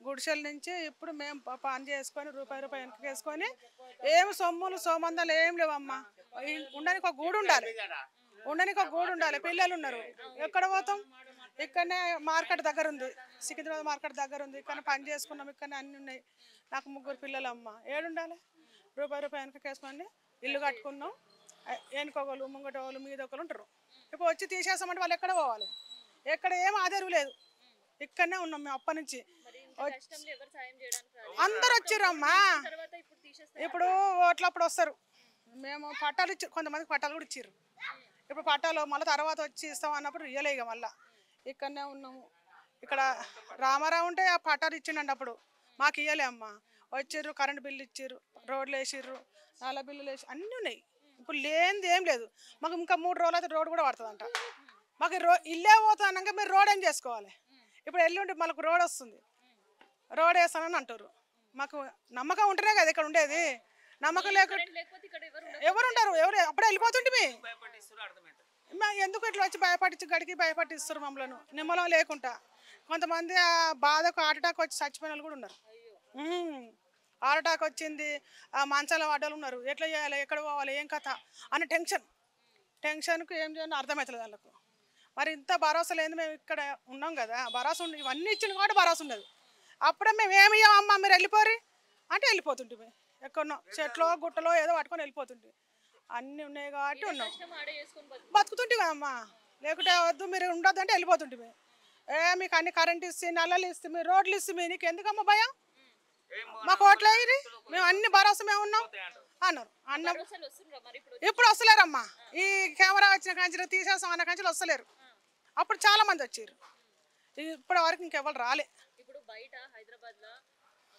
గుడిసెల నుంచి ఇప్పుడు మేము పని చేసుకొని రూపాయి వెనక్కి వేసుకొని ఏం సొమ్ములు సోమందాలు ఏం లేవమ్మా. ఉండడానికి ఒక గూడు ఉండాలి, పిల్లలు ఉన్నారు, ఎక్కడ పోతాం? ఇక్కడనే మార్కెట్ దగ్గర ఉంది, సికింద్రాబాద్ మార్కెట్ దగ్గర ఉంది. ఇక్కడ పని చేసుకున్నాం, ఇక్కడనే అన్నీ ఉన్నాయి. నాకు 3 పిల్లలు అమ్మ, ఏడుండాలి? రూపాయి వెనక్కి వేసుకొని ఇల్లు కట్టుకున్నాం. వెనుకొకరు ముంగటోళ్ళు మీదొకరు ఉంటారు. ఇప్పుడు వచ్చి తీసేస్తామంటే వాళ్ళు ఎక్కడ పోవాలి? ఎక్కడ ఏం ఆధారం లేదు, ఇక్కడనే ఉన్నాం మేము అప్పటి నుంచి. అందరు వచ్చిర్రమ్మా. ఇప్పుడు ఓట్లప్పుడు వస్తారు, మేము పట్టాలు ఇచ్చి కొంతమందికి పట్టాలు కూడా ఇచ్చిర్రు. ఇప్పుడు పట్టాలు మళ్ళీ తర్వాత వచ్చి ఇస్తాం అన్నప్పుడు ఇయ్యలే. ఇక మళ్ళీ ఇక్కడనే ఉన్నాము. ఇక్కడ రామారావు ఉంటే ఆ పట్టాలు ఇచ్చిండండి, అప్పుడు మాకు ఇయ్యలే అమ్మ. వచ్చిర్రు, కరెంట్ బిల్లు ఇచ్చిర్రు, రోడ్లు వేసిర్రు, నల్ల బిల్లులు వేసి అన్నీ ఉన్నాయి. ఇప్పుడు లేనిది ఏం లేదు మాకు. ఇంకా 3 రోజులు అయితే రోడ్ కూడా పడుతుందంట మాకు. ఇల్లే పోతాక మీరు రోడ్ ఏం చేసుకోవాలి? ఇప్పుడు ఎల్లుండి మనకు రోడ్ వస్తుంది, రోడ్ వేస్తానని అంటారు. మాకు నమ్మకం ఉంటేనే కదా ఇక్కడ ఉండేది. నమ్మకం లేకపోతే ఎవరు ఉంటారు? అప్పుడే వెళ్ళిపోతుంటే ఎందుకు ఇట్లా వచ్చి భయపట్టించి గడికి భయపట్టిస్తారు మమ్మల్ని నిమ్మలం లేకుండా. కొంతమంది ఆ బాధకు హార్ట్ అటాక్ వచ్చి చచ్చిపోయిన వాళ్ళు కూడా ఉన్నారు. హార్ట్ అటాక్ వచ్చింది, ఆ మంచాల వాడలు ఉన్నారు. ఎట్లా చేయాలి, ఎక్కడ పోవాలి, ఏం కథ అని టెన్షన్కు ఏం చేయాలని అర్థమవుతుంది వాళ్ళకు. మరి ఇంత భరోసా లేదు. మేము ఇక్కడ ఉన్నాం కదా, భరోసా ఉండి ఇవన్నీ ఇచ్చింది కాబట్టి భరోసా ఉండదు. అప్పుడే మేము ఏమి ఇవ్వమ్మా మీరు వెళ్ళిపోరి అంటే వెళ్ళిపోతుంటే ఎక్కడో చెట్లో గుట్టలో ఏదో పట్టుకొని వెళ్ళిపోతుంటే అన్నీ ఉన్నాయి కాబట్టి ఉన్నాం, బతుకుతుంటే కదమ్మా. లేకుంటే వద్దు మీరు ఉండొద్దు అంటే వెళ్ళిపోతుంటే మీకు అన్ని కరెంట్ ఇస్తే నల్లలు ఇస్తే మీరు రోడ్లు ఇస్తే నీకు ఎందుకమ్మా భయం? మాకు ఓట్లు వేయరు, మేము అన్ని భరోసా మేము ఉన్నాం అన్నారు. ఇప్పుడు వస్తలేరమ్మా. ఈ కెమెరా వచ్చిన కంచెలు తీసేస్తాం అన్న కంచెలు వస్తలేరు. అప్పుడు చాలా మంది వచ్చారు, ఇప్పటి వరకు ఇంకెవరు రాలే. ఇప్పుడు బయట హైదరాబాద్ లో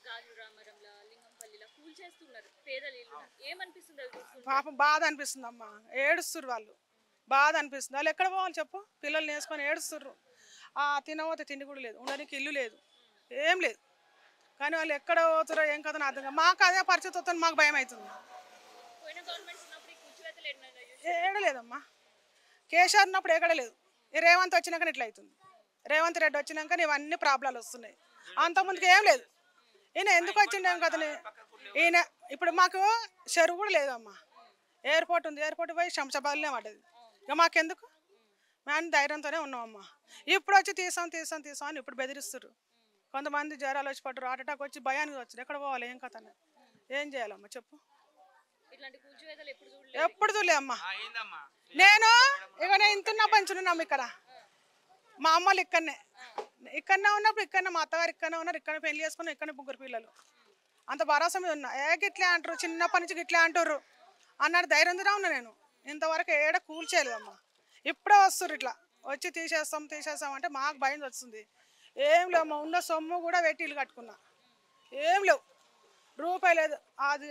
గాజుల రామారంలో లింగంపల్లిలో కూల్చేస్తున్నారు పేదలు. ఏమనిపిస్తుంది? పాపం బాధ అనిపిస్తుంది అమ్మా, ఏడుస్తున్నారు వాళ్ళు, బాధ అనిపిస్తుంది. వాళ్ళు ఎక్కడ పోవాలి చెప్పు? పిల్లల్ని వేసుకొని ఏడుస్తుర్రు. తినబోతే తిండి కూడా లేదు, ఉండడానికి ఇల్లు లేదు, ఏం లేదు. కానీ వాళ్ళు ఎక్కడ పోతారో ఏం కథ అర్థం కాదు. మాకు అదే పరిస్థితి వస్తుంది, మాకు భయం అవుతుంది. ఏడలేదమ్మా, కేసీఆర్ ఉన్నప్పుడు ఎక్కడలేదు. ఈ రేవంత్ వచ్చినాక ఇట్లా అవుతుంది. రేవంత్ రెడ్డి వచ్చినాక ఇవన్నీ ప్రాబ్లాలు వస్తున్నాయి. అంతకుముందుకు ఏం లేదు. ఈయన ఎందుకు వచ్చిండేం కథని. ఈయన ఇప్పుడు మాకు చెరువు కూడా లేదమ్మా, ఎయిర్పోర్ట్ ఉంది, ఎయిర్పోర్ట్ పోయి శంషాబాద్లోనే పడ్డది. ఇక మాకెందుకు? మేము ధైర్యంతోనే ఉన్నామమ్మా. ఇప్పుడు వచ్చి తీసాం అని ఇప్పుడు బెదిరిస్తారు. కొంతమంది జ్వరాలు వచ్చి పట్టు హార్ట్ అటాక్ వచ్చి భయానికి వచ్చారు. ఎక్కడ పోవాలి ఏం కథ ఏం చేయాలమ్మా చెప్పు. ఎప్పుడు చూడలే అమ్మా. నేను ఇంతున్నా పంచున్నాము ఇక్కడ. మా అమ్మలు ఇక్కడనే ఉన్నప్పుడు ఇక్కడనే మా అత్తగారు ఇక్కడనే ఉన్నారు. ఇక్కడ పెళ్లి చేసుకుని ఇక్కడనే 3 పిల్లలు. అంత భరోసా మీద ఉన్నా. గిట్లే అంటారు చిన్నప్పటి నుంచి గిట్లే అంటారు అన్నాడు ధైర్యంగా ఉన్నా నేను. ఇంతవరకు ఏడ కూల్చేయలేదమ్మా. ఇప్పుడే వస్తారు ఇట్లా వచ్చి తీసేస్తాం అంటే మాకు భయం వస్తుంది. ఏం లేవమ్మా. ఉన్న సొమ్ము కూడా పెట్టి ఇల్లు కట్టుకున్నా. ఏం లేవు, రూపాయి లేదు. అది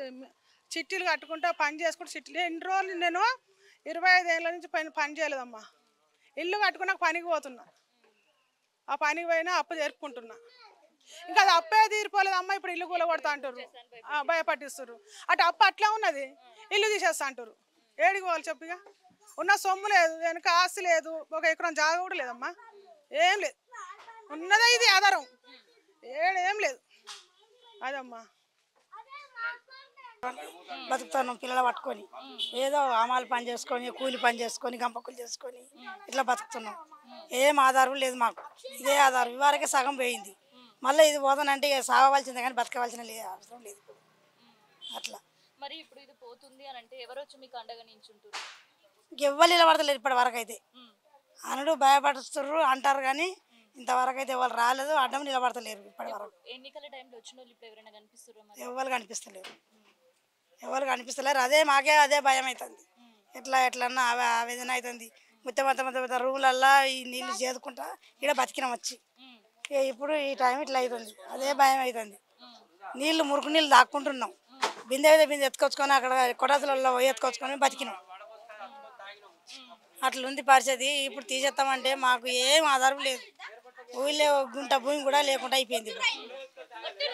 చిట్టీలు కట్టుకుంటా పని చేసుకుంటా చిట్టీలు. ఎన్ని రోజులు నేను 25 ఏళ్ళ నుంచి పని చేయలేదమ్మా. ఇల్లు కట్టుకున్నాక పనికి పోతున్నా. ఆ పనికి పోయినా అప్పు జరుపుకుంటున్నా. ఇంకా అది అప్పే తీరిపోలేదు అమ్మ. ఇప్పుడు ఇల్లు కూలగొడతా అంటారు, భయపట్టిస్తారు. అటు అప్పు అట్లా ఉన్నది, ఇల్లు తీసేస్తా అంటారు. ఏడికి పోవాలి చెప్పిగా. ఉన్న సొమ్ము లేదు, వెనక ఆస్తి లేదు, 1 ఎకరం జాగా కూడా లేదమ్మా. ఏం లేదు, ఉన్నదే ఇది ఆధారం. ఏం లేదు అదమ్మా. బతుకుతున్నాం పిల్లలు పట్టుకొని. ఏదో ఆమాలు పని చేసుకొని కూలి పని చేసుకొని గంపకులు చేసుకొని ఇట్లా బతుకుతున్నాం. ఏం ఆధారం లేదు మాకు. ఇదే ఆధారం. ఇవరకే సగం పోయింది. మళ్ళీ ఇది పోతానంటే సాగవలసిందే కానీ బతకవలసిన అవసరం లేదు ఇప్పుడు. అట్లా మరి ఇప్పుడు ఇది పోతుంది అని అంటే ఎవరు వచ్చి మీకు అండగా నించుంటారు? ఇంకెవ్వరు నిలబడతలేరు ఇప్పటి వరకు అయితే. అనుడు భయపడుతుర్రు అంటారు కానీ ఇంతవరకు అయితే ఎవరు రాలేదు, అడ్డం నిలబడతలేరు ఇప్పటి వరకు. ఎన్నికల టైంలో వచ్చిన వాళ్ళు ఇప్పుడు ఎవరైనా కనిపిస్తారో? ఎవరు కనిపిస్తలేరు. అదే మాకే అదే భయం అవుతుంది. ఎట్లన్నా ఆవేదన అవుతుంది. మొత్తం రూములల్లా ఈ నీళ్ళు చేదుకుంటా ఇక్కడ బతికినాం వచ్చి. ఇప్పుడు ఈ టైం ఇట్లా అవుతుంది. అదే భయం అవుతుంది. నీళ్ళు మురుకు నీళ్ళు దాక్కుంటున్నాం. బిందె ఎత్తుకొచ్చుకొని అక్కడ కొడాసులలో ఎత్తుకొచ్చుకొని బతికినాం. అట్లుంది పరిస్థితి. ఇప్పుడు తీసేస్తామంటే మాకు ఏం ఆధారం లేదు. ఊళ్ళో గుంట భూమి కూడా లేకుండా అయిపోయింది.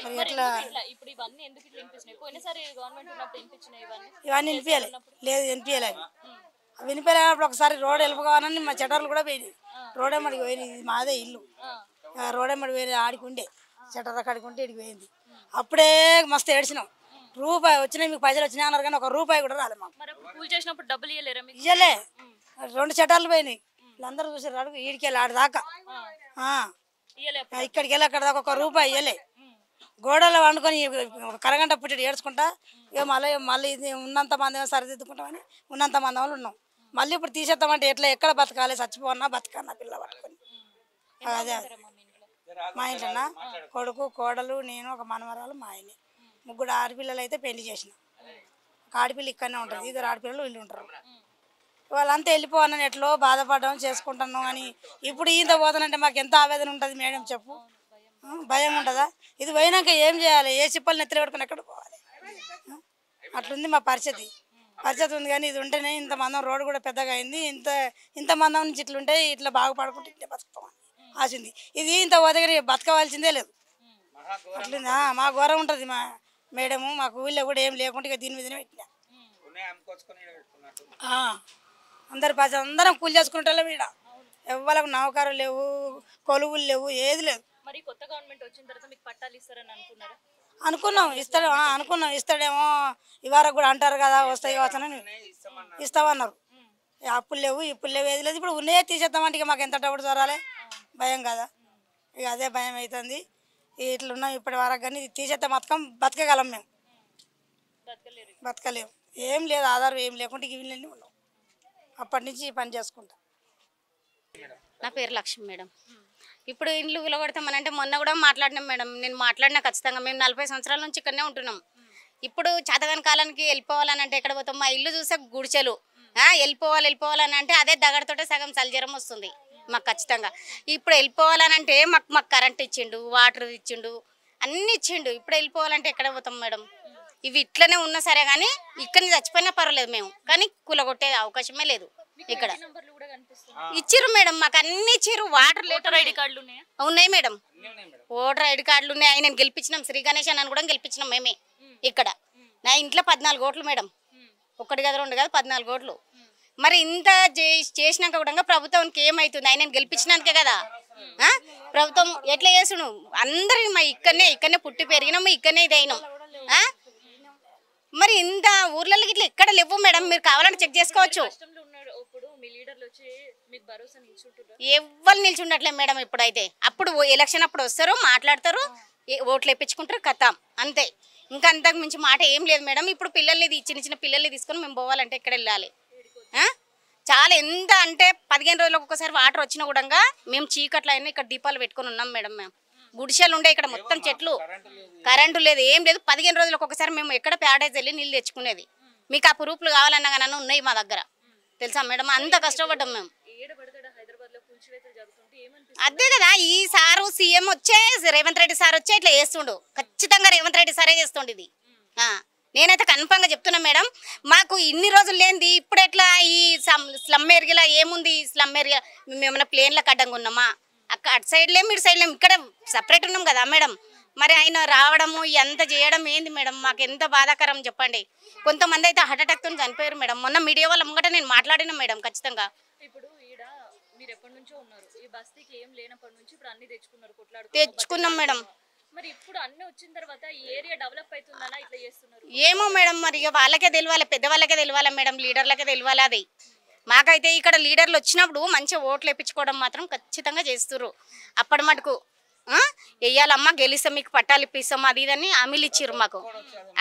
మరి ఎట్లా ఇవన్నీ వినిపించాలి లేదు, వినిపించలేదు. వినిపించినప్పుడు ఒకసారి రోడ్ వెళ్ళిపోవాలని మా చెటర్లు కూడా పోయినాయి. రోడ్ ఎమ్మడికి పోయినాయి. ఇది మాదే ఇల్లు. రోడ్ ఎమ్మడి పోయి ఆడికి ఉండే చెటర్ కాడికి ఉంటే ఇడికి పోయింది. అప్పుడే మస్తు ఏడ్చినాం. రూపాయి వచ్చినాయి, మీకు పైసలు వచ్చినాయి అన్నారు కానీ 1 రూపాయి కూడా రాలేదు మాకు. ఇయ్యలే. 2 చెటార్లు పోయినాయి. వీళ్ళందరూ చూసారు. అడుగు ఈడికెళ్ళి ఆడదాకా ఇక్కడికి వెళ్ళి అక్కడ దాకా 1 రూపాయి ఇయ్యలే. గోడలో వండుకొని కరగంట పుట్టి ఏడ్చుకుంటా ఇక మళ్ళీ ఇది ఉన్నంత మంది సరిదిద్దుకుంటామని ఉన్నంత మంది వాళ్ళు ఉన్నాం. మళ్ళీ ఇప్పుడు తీసేస్తామంటే ఎక్కడ బతకాలి? చచ్చిపోన్నా బతకన్నా పిల్ల పట్టుకొని. అదే మా ఇంట్లోనా కొడుకు కోడలు నేను ఒక మనవరాలు మా ఆయనే. 3 ఆడపిల్లలు అయితే పెళ్లి చేసిన. ఒక ఆడపిల్ల ఇక్కడనే ఉంటుంది. 2 ఆడపిల్లలు వీళ్ళు ఉంటారు. వాళ్ళంతా వెళ్ళిపోవాలని ఎట్లో బాధపడడం చేసుకుంటున్నాం. కానీ ఇప్పుడు ఈత పోతానంటే మాకు ఎంత ఆవేదన ఉంటుంది మేడం చెప్పు. భయం ఉంటుందా? ఇది పోయినాక ఏం చేయాలి? ఏ చిప్పలు నెత్తిన పెట్టుకుని ఎక్కడ పోవాలి? అట్లుంది మా పరిస్థితి ఉంది. కానీ ఇది ఉంటేనే ఇంతమందం రోడ్డు కూడా పెద్దగా అయింది. ఇంతమందం నుంచి ఇట్లుంటే ఇట్లా బాగుపడుకుంటే ఇట్లా బతుకుతామని ఆశింది. ఇది ఇంత పోతే బతకవలసిందే లేదు. అట్లుంది. మా ఘోరం ఉంటుంది మా మేడము. మాకు ఊళ్ళో కూడా ఏం లేకుండా ఇక దీని మీదనే పెట్టినా. అందరం కూలి చేసుకుంటాం. ఈడ ఎవ్వరకు నౌకరు లేవు, కొలువులు లేవు, ఏది లేదు. మరి కొత్త గవర్నమెంట్ వచ్చిన తర్వాత మీకు పట్టాలు ఇస్తారని అనుకున్నారా? అనుకున్నాం ఇస్తాడేమో. ఇవరకు కూడా అంటారు కదా వస్తాయి కావచ్చని ఇస్తామన్నారు. అప్పులు లేవు, ఇప్పుడు లేవు, ఏది లేదు. ఇప్పుడు ఉన్నాయే తీసేద్దామంటే ఇక మాకు ఎంత డబ్బులు చూడాలి? భయం కదా. ఇక అదే భయం అవుతుంది. ఇట్లున్నాం ఇప్పటి వరకు. కానీ తీసేస్తే బతకగలం మేము. బతకలేము. ఏం లేదు ఆధారం ఏం లేకుంటే ఇవన్నీ ఉన్నాం. అప్పటి నుంచి పని చేసుకుంటా. నా పేరు లక్ష్మి మేడం. ఇప్పుడు ఇండ్లు విలువడతామనంటే మొన్న కూడా మాట్లాడినాం మేడం. నేను మాట్లాడినా ఖచ్చితంగా. మేము 40 సంవత్సరాల నుంచి ఇక్కడనే ఉంటున్నాం. ఇప్పుడు చేతగాని కాలానికి వెళ్ళిపోవాలని అంటే ఎక్కడ పోతాం? మా ఇల్లు చూసే గుడిచెలు. వెళ్ళిపోవాలని అంటే అదే దగడతోటే సగం చలిజ్వరం వస్తుంది మాకు ఖచ్చితంగా. ఇప్పుడు వెళ్ళిపోవాలని అంటే మాకు కరెంట్ ఇచ్చిండు, వాటర్ ఇచ్చిండు, అన్నీ ఇచ్చిండు. ఇప్పుడు వెళ్ళిపోవాలంటే ఎక్కడ పోతాం మేడం? ఇవి ఇట్లనే ఉన్నా సరే కానీ ఇక్కడ చచ్చిపోయినా పర్వాలేదు మేము. కానీ కూలగొట్టే అవకాశమే లేదు. ఇక్కడ ఇచ్చిర్రు మేడం, మాకు అన్ని ఇచ్చిర్రు. వాటర్ ఓటర్ ఐడి కార్డులు ఉన్నాయి మేడం. ఓటర్ ఐడి కార్డులు ఉన్నాయి. ఆయన గెలిపించినాం. శ్రీ గణేష్ అని కూడా గెలిపించినాం మేమే. ఇక్కడ నా ఇంట్లో 14 ఓట్లు మేడం. 1 కాదు 2 కాదు 14 ఓట్లు. మరి ఇంత చేసినాక కూడా ప్రభుత్వానికి ఏమవుతుంది? ఆయన గెలిపించినాకే కదా. ప్రభుత్వం ఎట్లా చేసుడు? అందరి మా ఇక్కడనే పుట్టి పెరిగినాం, ఇక్కడనే ఇది అయినాం. మరి ఇంత ఊర్లలో ఇట్లా ఎక్కడ లేవు మేడం. మీరు కావాలంటే చెక్ చేసుకోవచ్చు. ఇప్పుడు మీ లీడర్లు వచ్చి మీకు భరోసా నిల్చుంటారు? ఎవ్వరు నిల్చుండట్లేదు మేడం. ఇప్పుడైతే అప్పుడు ఎలక్షన్ అప్పుడు వస్తారు, మాట్లాడతారు, ఓట్లు వేయించుకుంటారు, కథం అంతే. ఇంకా అంతకు మించి మాట ఏం లేదు మేడం. ఇప్పుడు పిల్లల్ని చిన్న చిన్న పిల్లల్ని తీసుకొని మేము పోవాలంటే ఎక్కడ వెళ్ళాలి? చాలా ఎంత అంటే 15 రోజులకు ఒకసారి వాటర్ వచ్చినా కూడా మేము చీకట్లో అయినా ఇక్కడ దీపాలు పెట్టుకొని ఉన్నాం మేడం. మేము గుడిసెలు ఉండే ఇక్కడ మొత్తం చెట్లు, కరెంటు లేదు, ఏం లేదు. 15 రోజులకు ఒకసారి మేము ఎక్కడ ప్యాడేజ్ వెళ్ళి నీళ్ళు తెచ్చుకునేది. మీకు ఆ ప్రూఫ్లు కావాలన్నా కానీ ఉన్నాయి మా దగ్గర, తెలుసా మేడం? అంత కష్టపడ్డాం మేము. అదే కదా, ఈ సారు సీఎం వచ్చే రేవంత్ రెడ్డి సార్ వచ్చే ఇట్లా చేస్తుండు. ఖచ్చితంగా రేవంత్ రెడ్డి సారే చేస్తుండు ఇది. నేనైతే కన్ఫర్మ్గా చెప్తున్నా మేడం. మాకు ఇన్ని రోజులు లేనిది ఇప్పుడు ఎట్లా ఈ స్లమ్ ఏరియాలో ఏముంది? స్లమ్ ఏరియా మేము ఏమైనా ప్లేన్లకు అడ్డంగా ఉన్నామా? అక్కడ అటు సైడ్లేం ఇటు సైడ్లేం, ఇక్కడ సపరేట్ ఉన్నాం కదా మేడం. మరి ఆయన రావడము ఎంత చేయడం ఏంది మేడం? మాకు ఎంత బాధాకరం చెప్పండి. కొంతమంది అయితే హార్ట్ అటాక్తో చనిపోయారు మేడం. మొన్న మీడియా వాళ్ళ ముంగట నేను మాట్లాడినా మేడం. ఖచ్చితంగా ఇప్పుడు ఈడ మీరు ఎప్పటి నుంచో ఉన్నారు, ఈ బస్తీకి ఏం లేనప్పటి నుంచి ఇప్పుడు అన్ని తెచ్చుకున్నారు, తెచ్చుకున్నాం మేడం. మరి ఇప్పుడు అన్ని వచ్చిన తర్వాత ఈ ఏరియా డెవలప్ అవుతుందనా ఇట్లా చేస్తున్నారు? ఏమో మేడం, మరి ఇక వాళ్ళకే తెలియాలి, పెద్దవాళ్ళకే తెలియాలి మేడం, లీడర్లకే తెలియాలి. అది మాకైతే ఇక్కడ లీడర్లు వచ్చినప్పుడు మంచిగా ఓట్లు వేయించుకోవడం మాత్రం ఖచ్చితంగా చేస్తుర్రు. అప్పటి మటుకు వెయ్యాలమ్మా, గెలిస్తే మీకు పట్టాలు ఇప్పిస్తాం అది ఇదని హామీలు ఇచ్చిర్రు మాకు.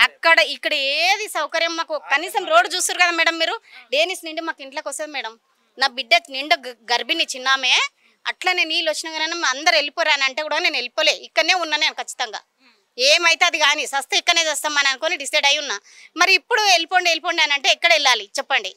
అక్కడ ఇక్కడ ఏది సౌకర్యం మాకు కనీసం రోడ్డు చూస్తారు కదా మేడం మీరు. డేనిస్ నిండి మాకు ఇంట్లోకి వస్తుంది మేడం. నా బిడ్డ నిండా గర్భిణి చిన్నామే, అట్లనే నీళ్ళు వచ్చినా కానీ అందరు వెళ్ళిపోరా అని అంటే కూడా నేను వెళ్ళిపోలే, ఇక్కడనే ఉన్నా నేను ఖచ్చితంగా. ఏమైతే అది కానీ సస్తే ఇక్కడనే చేస్తాం అని అనుకొని డిసైడ్ అయి ఉన్నా. మరి ఇప్పుడు వెళ్ళిపోండి అని అంటే ఎక్కడ వెళ్ళాలి చెప్పండి?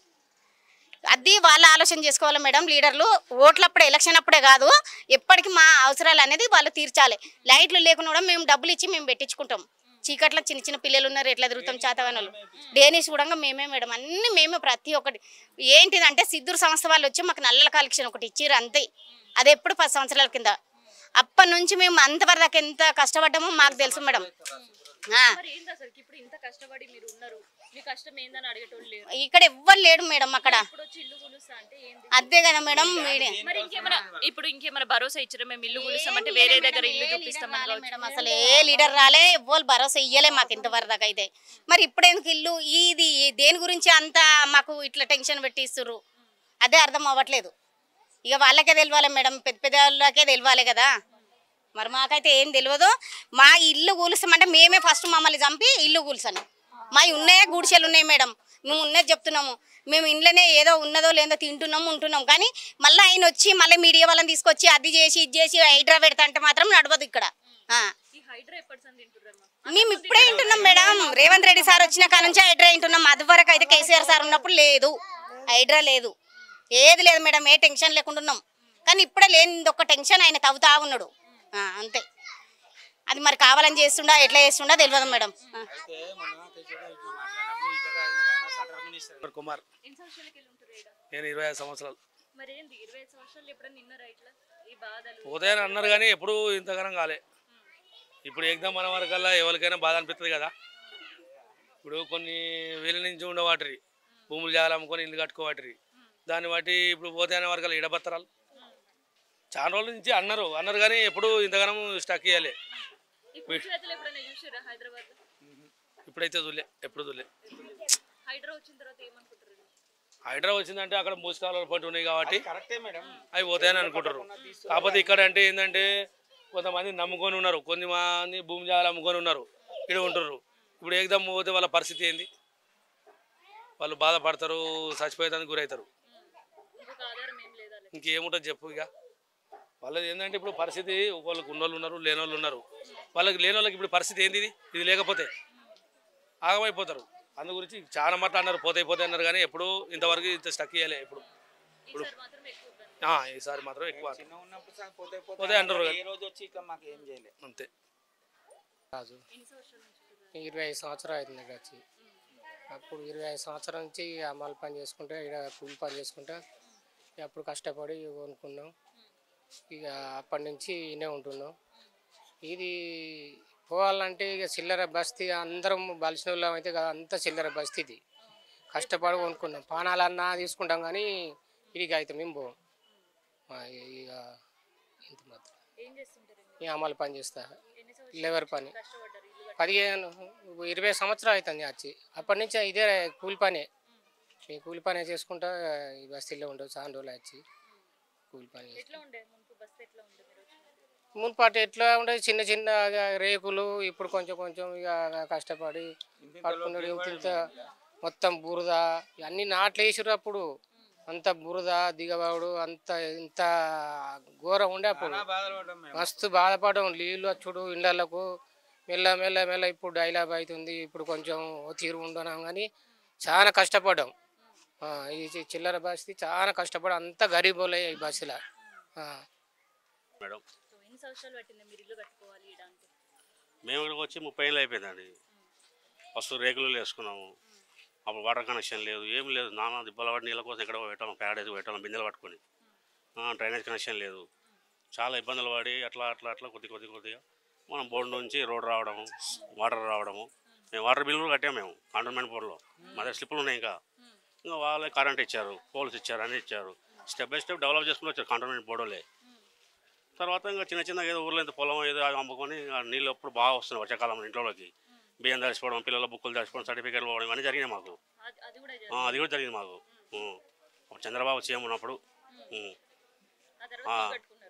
అది వాళ్ళ ఆలోచన చేసుకోవాలి మేడం. లీడర్లు ఓట్లప్పుడే, ఎలక్షన్ అప్పుడే కాదు, ఎప్పటికీ మా అవసరాలు అనేది వాళ్ళు తీర్చాలి. లైట్లు లేకుండా కూడా మేము డబ్బులు ఇచ్చి మేము పెట్టించుకుంటాం. చీకట్లో చిన్న చిన్న పిల్లలు ఉన్నారు, ఎట్లా తిరుగుతాం చేతగానలు. డేనిస్ కూడా మేమే మేడం, అన్ని మేమే. ప్రతి ఒక్కటి ఏంటిదంటే సిద్ధూరు సంస్థ వాళ్ళు వచ్చి మాకు నల్లల కలెక్షన్ ఒకటి ఇచ్చిర్రు అంతే. అది ఎప్పుడు 10 సంవత్సరాల కింద. అప్పటి నుంచి మేము అంతవరకు దాకా ఎంత కష్టపడ్డామో మాకు తెలుసు మేడం. ఇప్పుడు ఇంత కష్టపడి మీరు ఉన్నారు, మీ కష్టం ఏందని అడిగేటోళ్ళు లేరు. ఇక్కడ ఎవ్వరు లేడు మేడం అక్కడ. అదే కదా మేడం. మరి ఇంకేమైనా భరోసా ఇచ్చారా? మేము ఇల్లు కూలుస్తామంటే వేరే దగ్గర ఇల్లు చూపిస్తామని మేడం. అసలు ఏ లీడర్ రాలే, ఎవ్వరు భరోసా ఇయ్యలే మాకు ఇంతవరకు దాకా అయితే. మరి ఇప్పుడు ఎందుకు ఇల్లు ఇది దేని గురించి అంత మాకు ఇట్లా టెన్షన్ పెట్టిస్తుర్రు? అదే అర్థం అవ్వట్లేదు. ఇక వాళ్ళకే తెలియాలి మేడం, పెద్ద పెద్ద వాళ్ళకే తెలియాలి కదా. మరి మాకైతే ఏం తెలియదు. మా ఇల్లు కూలుస్తామంటే మేమే ఫస్ట్ మమ్మల్ని చంపి ఇల్లు కూల్సాను. మా ఉన్నాయే గుడిసెలు ఉన్నాయి మేడం, మేము ఉన్నది చెప్తున్నాము. మేము ఇంట్లోనే ఏదో ఉన్నదో లేదో తింటున్నాము ఉంటున్నాం. కానీ మళ్ళీ ఆయన వచ్చి మళ్ళీ మీడియా వాళ్ళని తీసుకొచ్చి అది చేసి ఇది చేసి హైడ్రా పెడతా అంటే మాత్రం నడవదు ఇక్కడ. మేము ఇప్పుడే వింటున్నాం మేడం. రేవంత్ రెడ్డి సార్ వచ్చిన కాడ నుంచి హైడ్రా వింటున్నాం. అది వరకు అయితే కేసీఆర్ సార్ ఉన్నప్పుడు లేదు, హైడ్రా లేదు, ఏది లేదు మేడం. ఏ టెన్షన్ లేకుండా ఉన్నాం. కానీ ఇప్పుడే లేని ఒక టెన్షన్ ఆయన తవ్వుతా ఉన్నాడు అంతే. అది మరి కావాలని చేస్తుండా ఎట్లా చేస్తుండా తెలియదు మేడం. కుమార్, నేను 25 సంవత్సరాలు. పోతాయని అన్నారు కానీ ఎప్పుడు ఇంతగానం కాలే. ఇప్పుడు ఎగ్జామ్ మన వరకల్లా ఎవరికైనా బాధ అనిపిస్తుంది కదా. ఇప్పుడు కొన్ని వేల నుంచి ఉండవాటిరి, భూములు జాగాలు అమ్ముకొని ఇల్లు కట్టుకోవాటిరి. దాన్ని బట్టి ఇప్పుడు పోతాయనే వరకల్లా ఇడబత్తరాలు చాలా రోజుల నుంచి అన్నారు కానీ ఎప్పుడు ఇంతగానం స్టక్ ఇవ్వాలి. ఇప్పుడైతే చూడలే, ఎప్పుడు చూడలే. హైడ్రా వచ్చిందంటే అక్కడ మూసికాలు పంట ఉన్నాయి కాబట్టి అవి పోతాయని అనుకుంటారు. కాకపోతే ఇక్కడ అంటే ఏంటంటే కొంతమంది నమ్ముకొని ఉన్నారు, కొంతమంది భూమి జాగాలు అమ్ముకొని ఉన్నారు, ఇక్కడ ఉంటున్నారు. ఇప్పుడు ఏకదమ్ పోతే వాళ్ళ పరిస్థితి ఏంది? వాళ్ళు బాధపడతారు, చచ్చిపోయేదానికి గురవుతారు. ఇంకేముంటుంది చెప్పు. ఇక వాళ్ళది ఏంటంటే ఇప్పుడు పరిస్థితి వాళ్ళకి ఉన్నోళ్ళు ఉన్నారు, లేనోళ్ళు ఉన్నారు. వాళ్ళకి లేనోళ్ళకి ఇప్పుడు పరిస్థితి ఏంది? ఇది లేకపోతే ఆగమైపోతారు. అందు గురించి చాలా మాట అన్నారు, పోతాయి అన్నారు కానీ ఎప్పుడు ఇంతవరకు ఇంత స్టక్ ఇవ్వలే. ఇప్పుడు ఈసారి మాత్రం ఎక్కువ పోతాయి అంటారు అంతే. 25 సంవత్సరాలు అవుతుంది వచ్చి. అప్పుడు 25 సంవత్సరాల నుంచి అమలు పని చేసుకుంటే, ఇక్కడ కూలి పని చేసుకుంటే అప్పుడు కష్టపడి కొనుక్కున్నాం. ఇక అప్పటి నుంచి ఈయనే ఉంటున్నాం. ఇది పోవాలంటే ఇక చిల్లర బస్తీ, అందరం బలిసిన వాళ్ళం అయితే అంతా చిల్లర బస్తీ. ఇది కష్టపడి కొనుక్కున్నాం. పానాలన్నా తీసుకుంటాం కానీ ఇదికి అయితే మేము పోం. ఇక ఇంత మాత్రం ఈ అమలు పని చేస్తా, లేబర్ పని 20 సంవత్సరాలు అవుతుంది వచ్చి. అప్పటి నుంచి ఇదే కూలి పనే. ఈ కూలి పని చేసుకుంటా ఈ బస్తీలో ఉండవు చాలా రోజులు వచ్చి కూలి పని చేసి. ఎట్లా ఉండే మున్పు బస్ ఎట్లా ఉండే మీరు వచ్చినప్పుడు? మున్పాటి ఎట్లా ఉండేది చిన్న చిన్న రేకులు, ఇప్పుడు కొంచెం కొంచెం ఇక కష్టపడి పట్టుకున్నాడు. ఇంత మొత్తం బురద అన్ని నాట్లు వేసారు అప్పుడు, అంత బురద దిగబాడు అంత ఇంత ఘోరం ఉండే అప్పుడు. మస్తు బాధపడడం, నీళ్ళు వచ్చుడు ఇండ్లకు మెల్ల మెల్ల మెల్ల ఇప్పుడు డైలాబ్ అవుతుంది. ఇప్పుడు కొంచెం తీరు ఉండడం కానీ చాలా కష్టపడ్డాం. ఈ చిల్లర బస్తీ చాలా కష్టపడి అంత గరీబులే ఈ బస్సులో. మేడం సో ఎన్ని సంవత్సరాలు పట్టింది మీరు ఇల్లు కట్టుకోవాలి ఈడ అంటే? మేము ఇక్కడికి వచ్చి 30 ఏళ్ళు అయిపోయిందండి. ఫస్ట్ రేకులు వేసుకున్నాము. అప్పుడు వాటర్ కనెక్షన్ లేదు, ఏం లేదు. నానా దిబ్బల పడి నీళ్ళ కోసం ఎక్కడ పెట్టాం, ప్యాడేసి పెట్టాం బిందెలు పట్టుకొని. డ్రైనేజ్ కనెక్షన్ లేదు. చాలా ఇబ్బందులు పడి అట్లా అట్లా అట్లా కొద్దిగా మనం బోర్డు నుంచి రోడ్ రావడము, వాటర్ రావడము. మేము వాటర్ బిల్లు కట్టాము మేము కంటోన్మెంట్ బోర్డులో. మా దగ్గర స్లిప్పులు ఉన్నాయి. ఇంకా వాళ్ళే కరెంట్ ఇచ్చారు, పోల్స్ ఇచ్చారు, అన్నీ ఇచ్చారు. స్టెప్ బై స్టెప్ డెవలప్ చేసుకుని వచ్చారు కంటోన్మెంట్ బోర్డులే. తర్వాత ఇంకా చిన్న ఏదో ఊర్లో ఇంత పొలం ఏదో అమ్ముకొని నీళ్ళు ఎప్పుడు బాగా వస్తున్నాయి వర్షాకాలం ఇంట్లోకి. బియ్యం దాచిపోవడం, పిల్లల బుక్కులు దాచిపోవడం, సర్టిఫికేట్లు పోవడం ఇవన్నీ జరిగినాయి మాకు. అది కూడా జరిగింది మాకు. చంద్రబాబు సీఎం ఉన్నప్పుడు.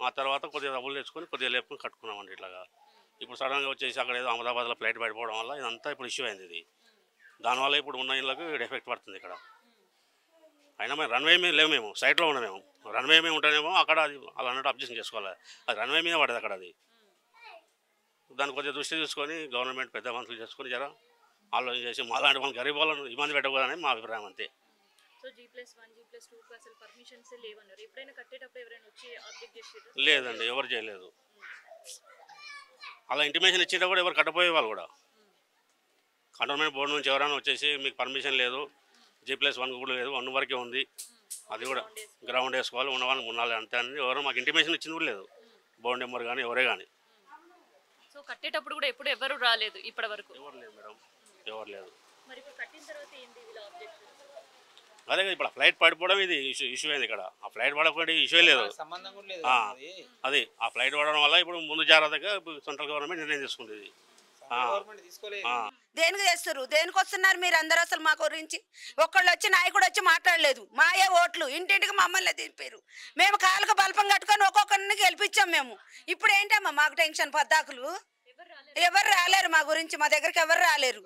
ఆ తర్వాత కొద్దిగా డబ్బులు తెచ్చుకొని కొద్దిగా లేపుకొని కట్టుకున్నామండి ఇట్లాగా. ఇప్పుడు సడన్గా వచ్చేసి అక్కడ ఏదో అహ్మదాబాద్లో ఫ్లైట్ పడిపోవడం వల్ల ఇదంతా ఇప్పుడు ఇష్యూ అయింది. ఇది దానివల్ల ఇప్పుడు ఉన్న ఇళ్ళకు ఎఫెక్ట్ పడుతుంది ఇక్కడ. అయినా మేము రన్వే మీద లేవు, మేము సైట్లో ఉన్నాం. మేము రన్వే మీద ఉంటేనేమో అక్కడ అది అలా అన్నట్టు అబ్జెక్షన్ చేసుకోవాలి. అది రన్వే మీద పడేది అక్కడ. అది దాన్ని కొద్దిగా దృష్టి తీసుకొని గవర్నమెంట్ పెద్ద మనుషులు చేసుకొని జర ఆలోచన చేసి మాలాంటి వాళ్ళని గరీబ్ వాళ్ళని ఇబ్బంది పెట్టకూడదని మా అభిప్రాయం అంతే. సో G+1 G+2 అసలు పర్మిషన్స్ లేవన్నారు. ఎప్పుడైనా కట్టేటప్పుడు ఎవరైనా వచ్చి ఆబ్జెక్ట్ చేసారు? లేదండి, ఎవరు చేయలేదు. అలా ఇంటిమేషన్ ఇచ్చేటప్పుడు కూడా ఎవరు కట్టపోయే వాళ్ళు కూడా. కంటోన్మెంట్ బోర్డు నుంచి ఎవరైనా వచ్చేసి మీకు పర్మిషన్ లేదు, G+1 కూడా లేదు, 1 వరకే ఉంది, అది కూడా గ్రౌండ్ వేసుకోవాలి, ఉన్న వాళ్ళని మున్నాలి అంతే అని ఎవరు మాకు ఇంటిమేషన్ ఇచ్చింది కూడా లేదు. బోర్డు నెంబర్ కానీ ఎవరే కానీ. సో కట్టేటప్పుడు కూడా ఎప్పుడు ఎవరు రాలేదు ఇప్పటి వరకు? ఎవరు లేదు మేడం, ఎవరు లేదు. మరి ఇప్పుడు కట్టిన తర్వాత ఏంది ఇలా ఆబ్జెక్షన్? అదే ఇప్పుడు ఫ్లైట్ పడిపోవడం ఇది ఇష్యూ అయింది ఇక్కడ. ఆ ఫ్లైట్ పడకపోతే ఇష్యూ లేదు. అది ఆ ఫ్లైట్ పడడం వల్ల ఇప్పుడు ముందు జాగ్రత్తగా సెంట్రల్ గవర్నమెంట్ నిర్ణయం తీసుకుంటుంది. దేనికి చేస్తారు, దేనికి వస్తున్నారు మీరు అందరూ? అసలు మా గురించి ఒక్కళ్ళు వచ్చి నాయకుడు వచ్చి మాట్లాడలేదు. మాయే ఓట్లు ఇంటింటికి మమ్మల్ని దింపారు. మేము కాళ్ళకు బల్పం కట్టుకొని ఒక్కొక్కరిని గెలిపించాం మేము. ఇప్పుడు ఏంటమ్మా మాకు టెన్షన్ పద్దాకులు? ఎవరు రాలేరు మా గురించి, మా దగ్గరికి ఎవరు రాలేరు.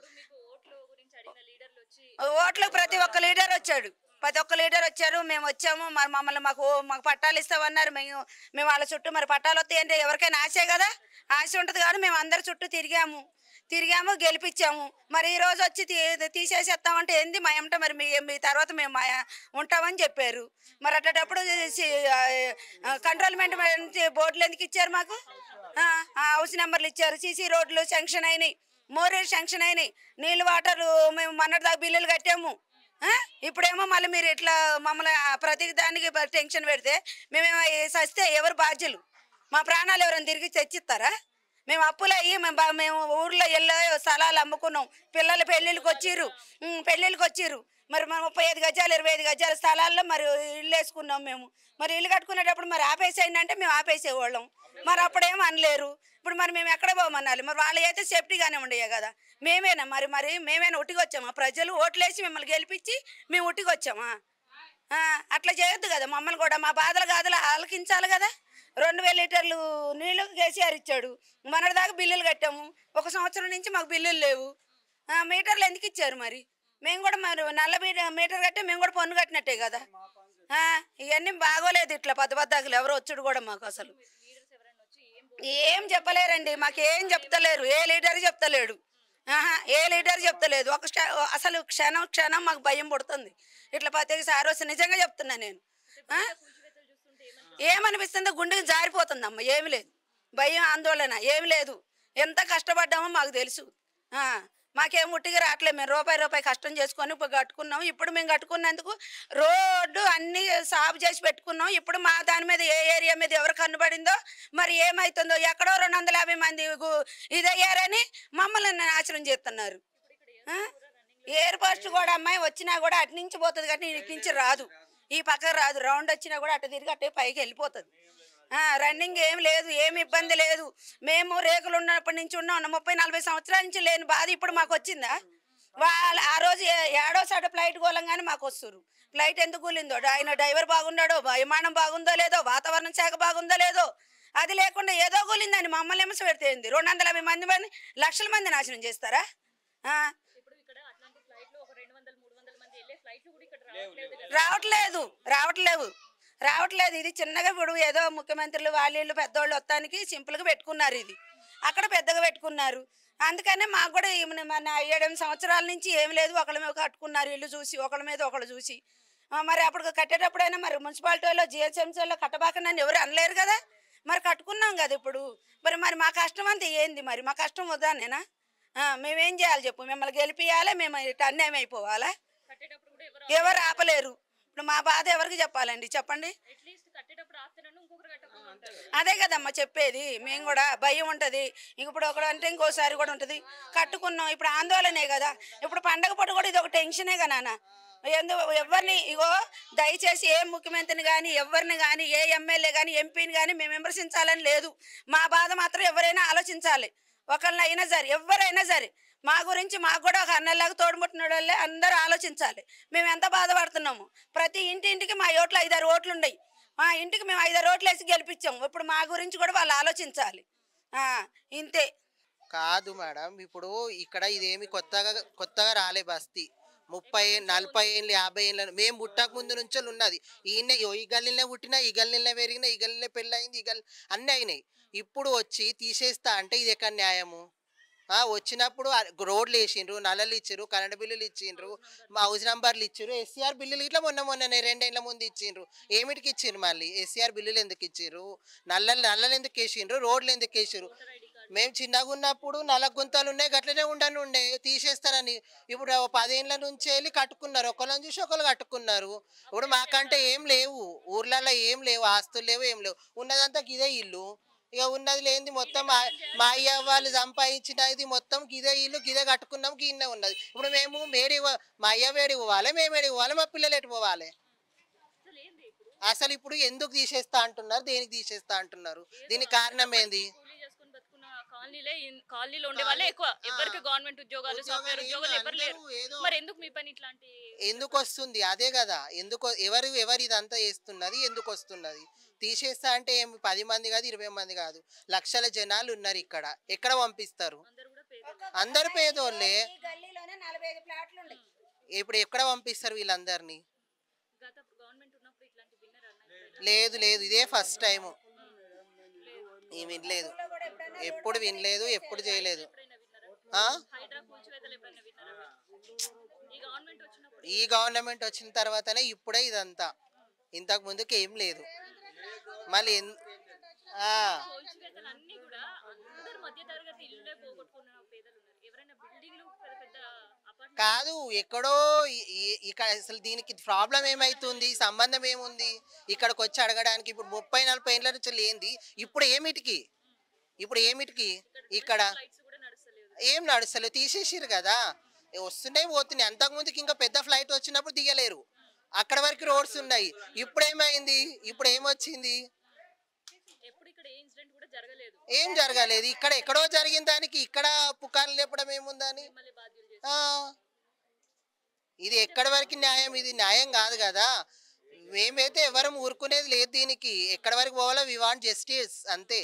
ఓట్లు ప్రతి ఒక్క లీడర్ వచ్చాడు, ప్రతి ఒక్క లీడర్ వచ్చారు. మేము వచ్చాము, మరి మమ్మల్ని మాకు పట్టాలు ఇస్తామన్నారు. మేము వాళ్ళ చుట్టూ మరి పట్టాలు వస్తాయంటే ఎవరికైనా ఆశే కదా, ఆశ ఉంటుంది కానీ మేము అందరి చుట్టూ తిరిగాము గెలిపించాము. మరి ఈ రోజు వచ్చి తీసేసేస్తామంటే ఏంది మా ఏమంటే మరి మీ తర్వాత మేము ఉంటామని చెప్పారు. మరి అట్టేటప్పుడు కంట్రోల్మెంట్ బోర్డులు ఎందుకు ఇచ్చారు మాకు? హౌస్ నెంబర్లు ఇచ్చారు, సీసీ రోడ్లు శాంక్షన్ అయినాయి, మోరీలు శాంక్షన్ అయినాయి, నీళ్ళు వాటర్లు మేము మొన్నటిదాకా బిల్లులు కట్టాము. ఇప్పుడేమో మళ్ళీ మీరు ఇట్లా మమ్మల్ని ప్రతి దానికి టెన్షన్ పెడితే మేమేమో సస్తే ఎవరు బాధ్యులు? మా ప్రాణాలు ఎవరైనా తిరిగి తెచ్చిస్తారా? మేము అప్పులు అయ్యి మేము ఊర్లో వెళ్ళి స్థలాలు అమ్ముకున్నాం. పిల్లలు పెళ్ళిళ్ళకి వచ్చిర్రు. మరి 35 గజాలు 25 గజాల స్థలాల్లో మరి ఇల్లు వేసుకున్నాం మేము. మరి ఇల్లు కట్టుకునేటప్పుడు మరి ఆపేసేయండి అంటే మేము ఆపేసేవాళ్ళం. మరి అప్పుడేమో అనలేరు. ఇప్పుడు మరి మేము ఎక్కడ పోమనాలి? మరి వాళ్ళు అయితే సేఫ్టీగానే ఉండేవి కదా. మేమేనా మేమేనా ఉట్టికి వచ్చామా? ప్రజలు ఓట్లేసి మిమ్మల్ని గెలిపించి మేము ఉట్టికి వచ్చామా? అట్లా చేయొద్దు కదా. మమ్మల్ని కూడా మా బాధలు గాథలు ఆలకించాలి కదా. 2000 లీటర్లు నీళ్ళు కేసీఆర్ ఇచ్చాడు. మొన్నటిదాకా బిల్లులు కట్టాము. 1 సంవత్సరం నుంచి మాకు బిల్లులు లేవు. మీటర్లు ఎందుకు ఇచ్చారు? మరి మేము కూడా మరి నల్ల మీటర్ కట్టే మేము కూడా పన్ను కట్టినట్టే కదా. ఇవన్నీ బాగోలేదు. ఇట్లా పద్దబద్దాకులు ఎవరు వచ్చాడు కూడా మాకు అసలు ఏం చెప్పలేరండి. మాకేం చెప్తలేరు, ఏ లీడర్ చెప్తలేడు. ఏ లీడర్ చెప్తలేదు. అసలు క్షణం మాకు భయం పుడుతుంది. ఇట్లా ప్రత్యేక సార్ వస్తే నిజంగా చెప్తున్నా నేను. ఏమనిపిస్తుందో గుండెకి జారిపోతుందమ్మ. ఏమి లేదు, భయం ఆందోళన ఏమి లేదు. ఎంత కష్టపడ్డామో మాకు తెలుసు. మాకేం ముట్టిగా రావట్లేదు. మేము రూపాయి కష్టం చేసుకొని ఇప్పుడు కట్టుకున్నాం. ఇప్పుడు మేము కట్టుకున్నందుకు రోడ్డు అన్నీ సాగు చేసి పెట్టుకున్నాం. ఇప్పుడు మా దాని మీద ఏ ఏరియా మీద ఎవరు కన్నుబడిందో మరి ఏమవుతుందో, ఎక్కడో 250 మంది ఇదయ్యారని మమ్మల్ని నాశనం చేస్తున్నారు. ఎయిర్ పోస్ట్ కూడా అమ్మాయి వచ్చినా కూడా అటు నుంచి పోతుంది కానీ ఇటు నుంచి రాదు, ఈ పక్క రాదు. రౌండ్ వచ్చినా కూడా అటు తిరిగి అట్టే పైకి వెళ్ళిపోతుంది. రన్నింగ్ ఏం లేదు, ఏమి ఇబ్బంది లేదు. మేము రేకులు ఉన్నప్పటి నుంచి ఉన్నాం. 30-40 సంవత్సరాల నుంచి లేని బాధ ఇప్పుడు మాకు వచ్చిందా? వాళ్ళ ఆ రోజు ఏడో సాట ఫ్లైట్ కోలంగానే మాకు వస్తారు. ఫ్లైట్ ఎందుకు కూలిందో, ఆయన డ్రైవర్ బాగున్నాడో, విమానం బాగుందో లేదో, వాతావరణ శాఖ బాగుందో లేదో, అది లేకుండా ఏదో కూలిందని మమ్మల్ని విమర్శ పెడితే 250 మంది మంది లక్షల మంది నాశనం చేస్తారా? రావట్లేదు రావట్లేదు రావట్లేదు. ఇది చిన్నగా ఇప్పుడు ఏదో ముఖ్యమంత్రులు వాళ్ళు పెద్దోళ్ళు వస్తానికి సింపుల్గా పెట్టుకున్నారు. ఇది అక్కడ పెద్దగా పెట్టుకున్నారు. అందుకనే మాకు కూడా మన 7 సంవత్సరాల నుంచి ఏం లేదు, ఒకళ్ళ మీద కట్టుకున్నారు ఇల్లు చూసి, ఒకళ్ళ మీద ఒకళ్ళు చూసి. మరి అప్పుడు కట్టేటప్పుడైనా మరి మున్సిపాలిటీలో జిహెచ్ఎంసీలో కట్టబాకనని ఎవరు అనలేరు కదా. మరి కట్టుకున్నాం కదా ఇప్పుడు. మరి మా కష్టం అంతా ఏంది? మరి మా కష్టం వద్దానేనా? మేమేం చేయాలి చెప్పు? మిమ్మల్ని గెలిపియాలా? మేము అన్యాయం అయిపోవాలా? ఎవరు ఆపలేరు. ఇప్పుడు మా బాధ ఎవరికి చెప్పాలండి చెప్పండి? అదే కదమ్మా చెప్పేది. మేము కూడా భయం ఉంటుంది. ఇప్పుడు ఒకడు అంటే ఇంకోసారి కూడా ఉంటుంది. కట్టుకున్నాం ఇప్పుడు ఆందోళనే కదా. ఇప్పుడు పండగ పూట కూడా ఇది ఒక టెన్షనే కదా నాన్న. ఎవరిని ఇగో దయచేసి ఏ ముఖ్యమంత్రిని కానీ ఎవరిని కానీ ఏ ఎమ్మెల్యే కానీ ఎంపీని కానీ మేము విమర్శించాలని లేదు. మా బాధ మాత్రం ఎవరైనా ఆలోచించాలి. ఒకళ్ళైనా సరే ఎవరైనా సరే మా గురించి మాకు కూడా ఒక అన్నలాగా తోడుముట్టిన వాళ్ళే అందరూ ఆలోచించాలి. మేము ఎంత బాధపడుతున్నాము. ప్రతి ఇంటికి మా ఓట్లు 5-6 ఓట్లు ఉన్నాయి. మా ఇంటికి మేము 5-6 ఓట్లు వేసి గెలిపించాము. ఇప్పుడు మా గురించి కూడా వాళ్ళు ఆలోచించాలి. ఇంతే కాదు మేడం. ఇప్పుడు ఇక్కడ ఇదేమి కొత్తగా రాలే బస్తీ. 30-40 ఏళ్ళు 50 ఏళ్ళు మేము పుట్టక ముందు నుంచో ఉన్నది. ఈ గల్లీలో పుట్టినా, ఈ గల్లీలో పెరిగినా, ఈ గల్లీలో పెళ్ళయింది, ఈ గల్లీ అన్నీ అయినాయి. ఇప్పుడు వచ్చి తీసేస్తా అంటే ఇది ఎక్కడ న్యాయము? వచ్చినప్పుడు రోడ్లు వేసిండ్రు, నల్లలు ఇచ్చిండ్రు, కరెంటు బిల్లులు ఇచ్చిండ్రు, మా హౌస్ నంబర్లు ఇచ్చిండ్రు, ఎస్సీఆర్ బిల్లులు ఇట్లా మొన్ననే 2 ఏళ్ళ ముందు ఇచ్చిండ్రు. ఏమిటికి ఇచ్చిండ్రు? మళ్ళీ ఎస్సీఆర్ బిల్లులు ఎందుకు ఇచ్చిండ్రు? నల్లలు ఎందుకు వేసిండ్రు? రోడ్లు ఎందుకు వేసిండ్రు? మేము చిన్నగా ఉన్నప్పుడు 4 గుంతలు ఉన్నాయి, గట్లనే ఉండే తీసేస్తారని. ఇప్పుడు 10 ఏళ్ళ నుంచి వెళ్ళి కట్టుకున్నారు. ఒకళ్ళని చూసి ఒకళ్ళు కట్టుకున్నారు. ఇప్పుడు మాకంటే ఏం లేవు, ఊర్లలో ఏం లేవు, ఆస్తులు లేవు, ఏం లేవు. ఉన్నదంతా ఇదే ఇల్లు. ఇక ఉన్నది లేనిది మొత్తం మా అయ్య వాళ్ళు సంపాదించినది మొత్తం గిదే ఇల్లు, గిదే కట్టుకున్నాం, గిన్నె ఉన్నది. ఇప్పుడు మేము మా అయ్య వేడికి పోవాలి, మేము ఏడికి పోవాలి, మా పిల్లలు ఎటు పోవాలి? అసలు ఇప్పుడు ఎందుకు తీసేస్తా అంటున్నారు? దేనికి తీసేస్తా అంటున్నారు? దీనికి కారణం ఏంది? కాలనీలో ఉండే వాళ్ళే ఎక్కువ. ఎవరికి గవర్నమెంట్ ఉద్యోగాలు, సాఫ్ట్వేర్ ఉద్యోగాలు ఎవరు లేరు. మరి ఎందుకు మీ పని ఇట్లాంటి ఎందుకు వస్తుంది? అదే కదా, ఎందుకు ఎవరు ఇదంతా చేస్తున్నది? ఎందుకు వస్తున్నది? తీసేస్తా అంటే ఏమి 10 మంది కాదు, 20 మంది కాదు, లక్షల జనాలు ఉన్నారు ఇక్కడ. ఎక్కడ పంపిస్తారు? అందరు పేదోళ్ళే. ఇప్పుడు ఎక్కడ పంపిస్తారు వీళ్ళందరినీ? లేదు ఇదే ఫస్ట్ టైము. వినలేదు, ఎప్పుడు వినలేదు, ఎప్పుడు చేయలేదు. ఈ గవర్నమెంట్ వచ్చిన తర్వాతనే ఇప్పుడే ఇదంతా. ఇంతకు ముందుకు ఏం లేదు. మళ్ళీ కాదు ఎక్కడో ఇక్కడ అసలు దీనికి ప్రాబ్లం ఏమైతుంది? సంబంధం ఏముంది ఇక్కడికి వచ్చి అడగడానికి? ఇప్పుడు 30-40 ఏళ్ళ నుంచి లేనిది ఇప్పుడు ఏమిటికి ఇక్కడ ఏం నడుస్తలేదు, తీసేసిరు కదా. వస్తున్నాయి పోతున్నాయి. అంతకుముందుకి ఇంకా పెద్ద ఫ్లైట్ వచ్చినప్పుడు దిగలేరు, అక్కడ వరకు రోడ్స్ ఉన్నాయి. ఇప్పుడు ఏమైంది? ఇప్పుడు ఏమొచ్చింది? ఏం జరగలేదు. ఇక్కడ ఎక్కడో జరిగిన దానికి ఇక్కడ పుకార్లు లేపడం ఏముందని? ఇది ఎక్కడి వరకు న్యాయం? ఇది న్యాయం కాదు కదా. మేమైతే ఎవరం ఊరుకునేది లేదు దీనికి. ఎక్కడి వరకు పోవాలో వి వాంట్ జస్టిస్ అంతే.